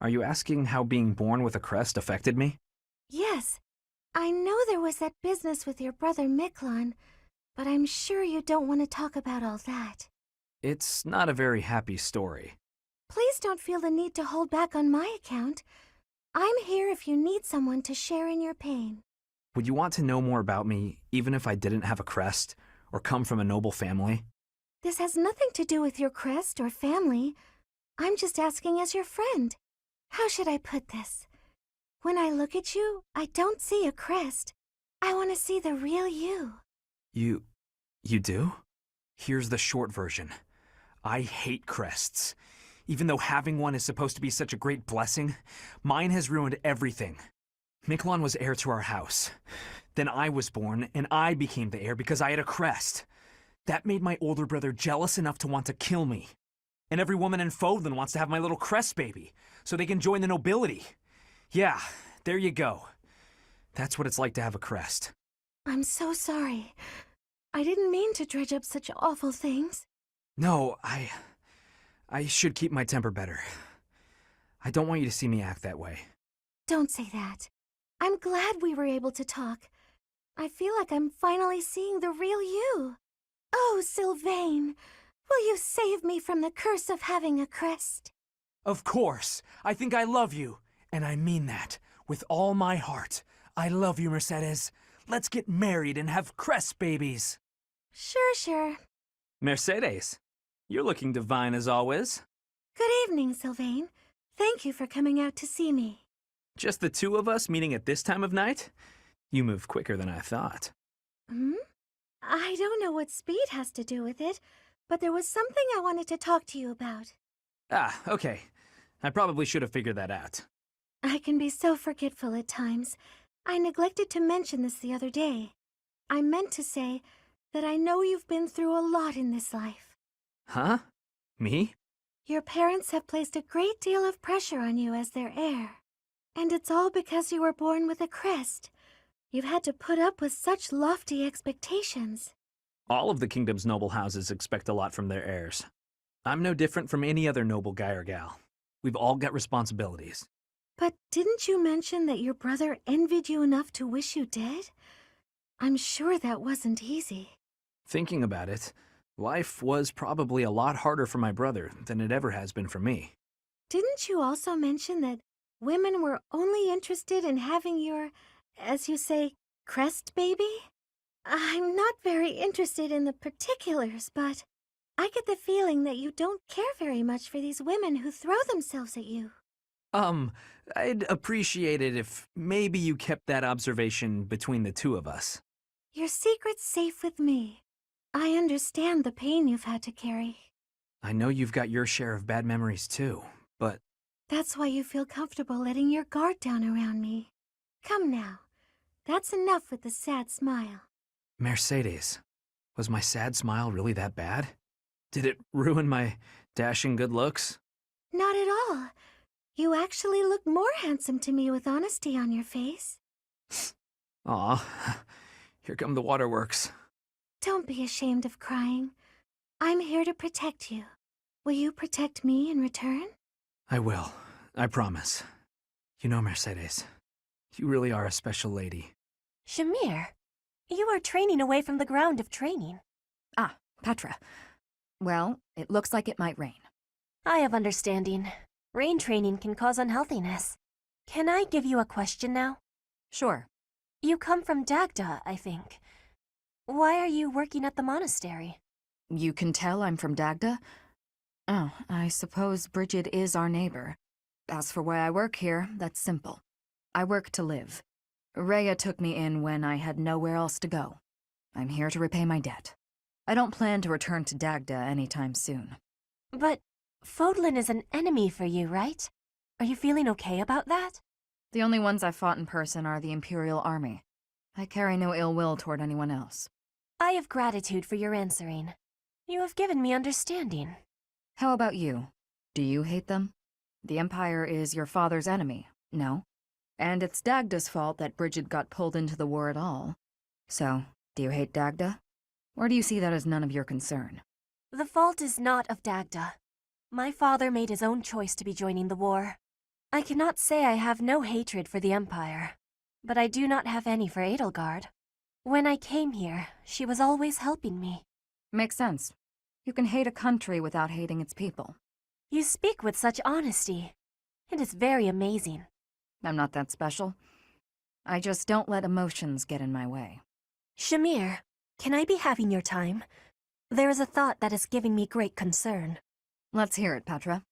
Are you asking how being born with a crest affected me? Yes. I know there was that business with your brother Miklon, but I'm sure you don't want to talk about all that. It's not a very happy story. Please don't feel the need to hold back on my account. I'm here if you need someone to share in your pain. Would you want to know more about me, even if I didn't have a crest, or come from a noble family? This has nothing to do with your crest or family. I'm just asking as your friend. How should I put this? When I look at you, I don't see a crest. I want to see the real you. You do? Here's the short version. I hate crests. Even though having one is supposed to be such a great blessing, mine has ruined everything. Miklon was heir to our house. Then I was born, and I became the heir because I had a crest. That made my older brother jealous enough to want to kill me. And every woman in Fodlan wants to have my little crest baby, so they can join the nobility. Yeah, there you go. That's what it's like to have a crest. I'm so sorry. I didn't mean to dredge up such awful things. No, I should keep my temper better. I don't want you to see me act that way. Don't say that. I'm glad we were able to talk. I feel like I'm finally seeing the real you. Oh, Sylvain, will you save me from the curse of having a crest? Of course. I think I love you. And I mean that. With all my heart. I love you, Mercedes. Let's get married and have crest babies. Sure. Mercedes, you're looking divine as always. Good evening, Sylvain. Thank you for coming out to see me. Just the two of us meeting at this time of night? You moved quicker than I thought. I don't know what speed has to do with it, but there was something I wanted to talk to you about. Ah, okay. I probably should have figured that out. I can be so forgetful at times. I neglected to mention this the other day. I meant to say that I know you've been through a lot in this life. Huh? Me? Your parents have placed a great deal of pressure on you as their heir. And it's all because you were born with a crest. You've had to put up with such lofty expectations. All of the kingdom's noble houses expect a lot from their heirs. I'm no different from any other noble guy or gal. We've all got responsibilities. But didn't you mention that your brother envied you enough to wish you dead? I'm sure that wasn't easy. Thinking about it, life was probably a lot harder for my brother than it ever has been for me. Didn't you also mention that women were only interested in having your, as you say, crest baby? I'm not very interested in the particulars, but I get the feeling that you don't care very much for these women who throw themselves at you. I'd appreciate it if maybe you kept that observation between the two of us. Your secret's safe with me. I understand the pain you've had to carry. I know you've got your share of bad memories too, but That's why you feel comfortable letting your guard down around me. Come now. That's enough with the sad smile. Mercedes, was my sad smile really that bad? Did it ruin my dashing good looks? Not at all. You actually look more handsome to me with honesty on your face. Aw, here come the waterworks. Don't be ashamed of crying. I'm here to protect you. Will you protect me in return? I will, I promise. You know, Mercedes, you really are a special lady. Shamir, you are training away from the ground of training. Ah, Petra. Well, it looks like it might rain. I have understanding. Rain training can cause unhealthiness. Can I give you a question now? Sure. You come from Dagda, I think. Why are you working at the monastery? You can tell I'm from Dagda? Oh, I suppose Bridget is our neighbor. As for why I work here, that's simple. I work to live. Rhea took me in when I had nowhere else to go. I'm here to repay my debt. I don't plan to return to Dagda anytime soon. But Fodlan is an enemy for you, right? Are you feeling okay about that? The only ones I've fought in person are the Imperial Army. I carry no ill will toward anyone else. I have gratitude for your answering. You have given me understanding. How about you? Do you hate them? The Empire is your father's enemy, no? And it's Dagda's fault that Bridget got pulled into the war at all. So, do you hate Dagda? Or do you see that as none of your concern? The fault is not of Dagda. My father made his own choice to be joining the war. I cannot say I have no hatred for the Empire, but I do not have any for Edelgard. When I came here, she was always helping me. Makes sense. You can hate a country without hating its people. You speak with such honesty. It is very amazing. I'm not that special. I just don't let emotions get in my way. Shamir, can I be having your time? There is a thought that is giving me great concern. Let's hear it, Petra.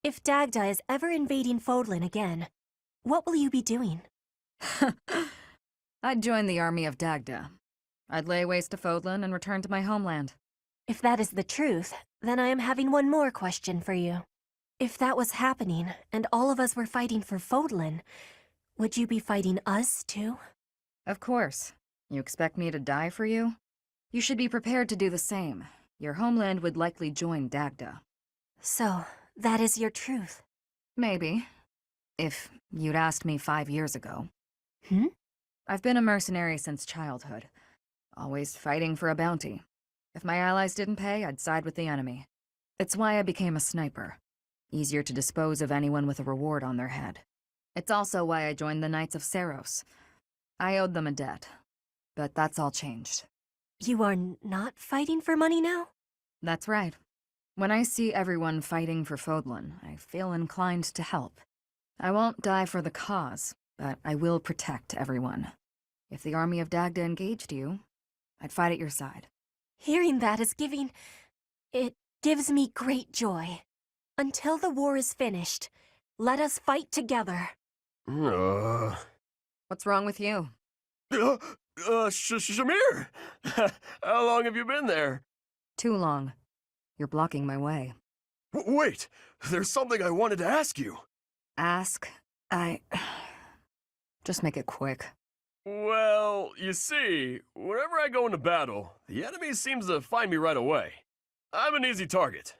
If Dagda is ever invading Fodlan again, what will you be doing? I'd join the army of Dagda. I'd lay waste to Fodlan and return to my homeland. If that is the truth, then I am having one more question for you. If that was happening, and all of us were fighting for Fodlan, would you be fighting us, too? Of course. You expect me to die for you? You should be prepared to do the same. Your homeland would likely join Dagda. So, that is your truth? Maybe. If you'd asked me 5 years ago. Hmm? I've been a mercenary since childhood. Always fighting for a bounty. If my allies didn't pay, I'd side with the enemy. It's why I became a sniper. Easier to dispose of anyone with a reward on their head. It's also why I joined the Knights of Saros. I owed them a debt. But that's all changed. You are not fighting for money now? That's right. When I see everyone fighting for Fodlan, I feel inclined to help. I won't die for the cause, but I will protect everyone. If the army of Dagda engaged you, I'd fight at your side. Hearing that is it gives me great joy. Until the war is finished, let us fight together. What's wrong with you? Shamir! How long have you been there? Too long. You're blocking my way. Wait, there's something I wanted to ask you. Ask? Just make it quick. Well, you see, whenever I go into battle, the enemy seems to find me right away. I'm an easy target.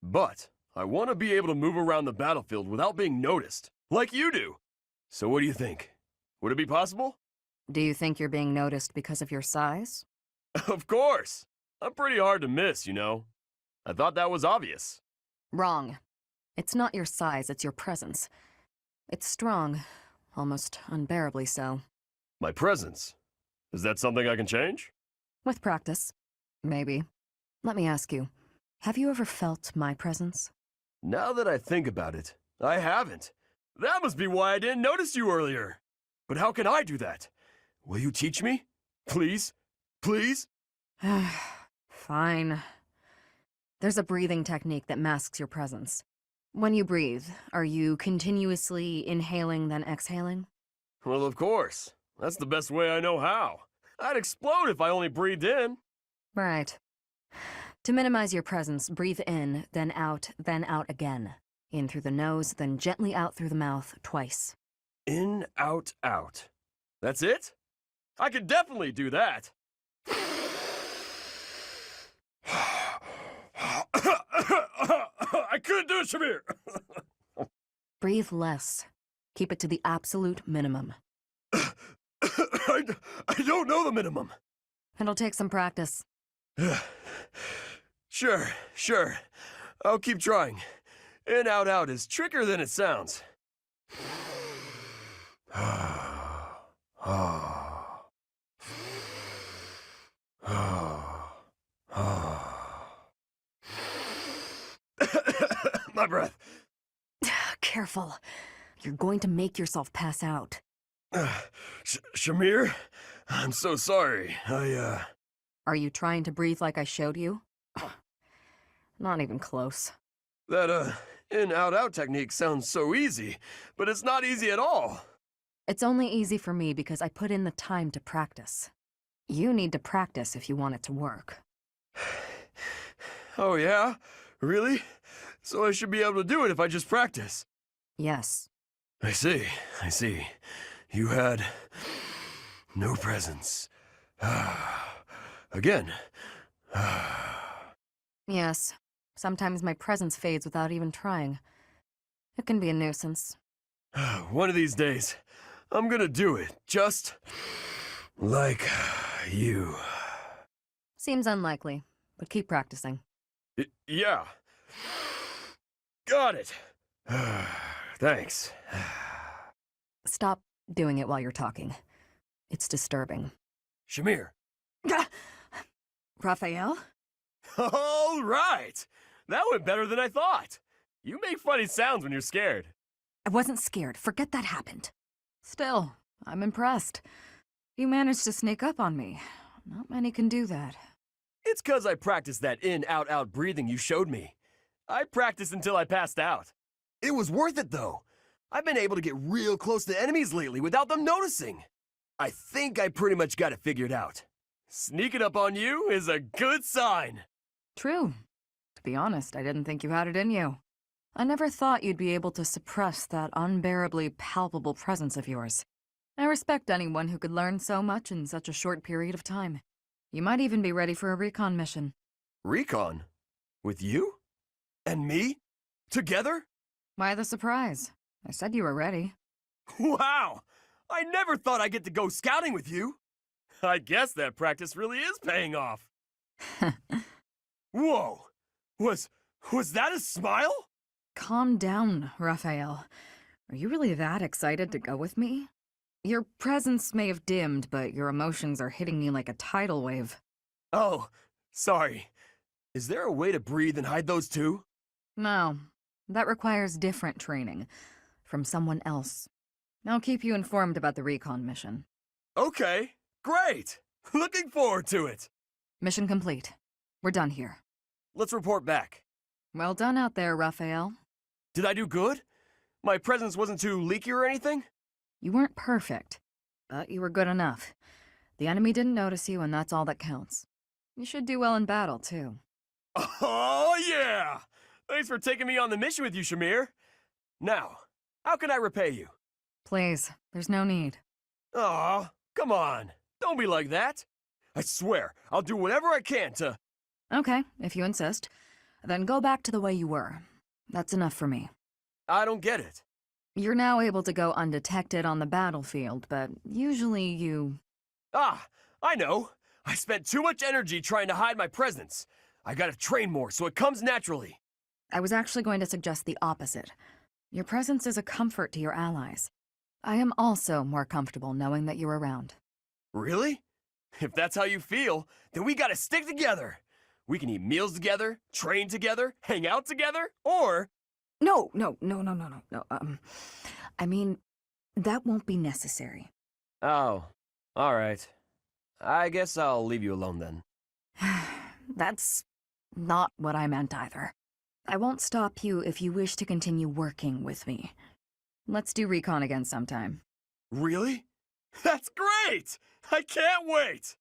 But I want to be able to move around the battlefield without being noticed, like you do. So what do you think? Would it be possible? Do you think you're being noticed because of your size? Of course. I'm pretty hard to miss, you know. I thought that was obvious. Wrong. It's not your size, it's your presence. It's strong, almost unbearably so. My presence? Is that something I can change? With practice. Maybe. Let me ask you, have you ever felt my presence? Now that I think about it, I haven't. That must be why I didn't notice you earlier. But how can I do that? Will you teach me? Please? Please? Fine. There's a breathing technique that masks your presence. When you breathe, are you continuously inhaling then exhaling? Well, of course. That's the best way I know how. I'd explode if I only breathed in. Right. To minimize your presence, breathe in, then out again. In through the nose, then gently out through the mouth twice. In, out, out. That's it? I could definitely do that. I couldn't do it, Shamir. Breathe less. Keep it to the absolute minimum. I don't know the minimum. It'll take some practice. Sure. I'll keep trying. In, out, out is trickier than it sounds. My breath. Careful. You're going to make yourself pass out. Shamir, I'm so sorry. Are you trying to breathe like I showed you? Not even close. That, in, out, out technique sounds so easy, but it's not easy at all. It's only easy for me because I put in the time to practice. You need to practice if you want it to work. Oh, yeah? Really? So I should be able to do it if I just practice? Yes. I see. You had no presence. Again. Yes. Sometimes my presence fades without even trying. It can be a nuisance. One of these days, I'm gonna do it, just like you. Seems unlikely, but keep practicing. Yeah. Got it. Thanks. Stop doing it while you're talking. It's disturbing. Shamir. Raphael? All right. That went better than I thought. You make funny sounds when you're scared. I wasn't scared. Forget that happened. Still, I'm impressed. You managed to sneak up on me. Not many can do that. It's 'cause I practiced that in, out, out breathing you showed me. I practiced until I passed out. It was worth it, though. I've been able to get real close to enemies lately without them noticing. I think I pretty much got it figured out. Sneaking up on you is a good sign. True. To be honest, I didn't think you had it in you. I never thought you'd be able to suppress that unbearably palpable presence of yours. I respect anyone who could learn so much in such a short period of time. You might even be ready for a recon mission. Recon? With you? And me? Together? Why the surprise? I said you were ready. Wow! I never thought I'd get to go scouting with you. I guess that practice really is paying off. Whoa! Was that a smile? Calm down, Raphael. Are you really that excited to go with me? Your presence may have dimmed, but your emotions are hitting me like a tidal wave. Oh, sorry. Is there a way to breathe and hide those too? No, that requires different training. From someone else. I'll keep you informed about the recon mission. Okay, great! Looking forward to it! Mission complete. We're done here. Let's report back. Well done out there, Raphael. Did I do good? My presence wasn't too leaky or anything? You weren't perfect, but you were good enough. The enemy didn't notice you, and that's all that counts. You should do well in battle, too. Oh, yeah! Thanks for taking me on the mission with you, Shamir. Now, how can I repay you? Please, there's no need. Aw, come on. Don't be like that. I swear, I'll do whatever I can to... Okay, if you insist. Then go back to the way you were. That's enough for me. I don't get it. You're now able to go undetected on the battlefield, but usually you... Ah, I know. I spent too much energy trying to hide my presence. I gotta train more so it comes naturally. I was actually going to suggest the opposite. Your presence is a comfort to your allies. I am also more comfortable knowing that you're around. Really? If that's how you feel, then we gotta stick together. We can eat meals together, train together, hang out together, or... No. I mean, that won't be necessary. Oh, all right. I guess I'll leave you alone then. That's not what I meant either. I won't stop you if you wish to continue working with me. Let's do recon again sometime. Really? That's great! I can't wait!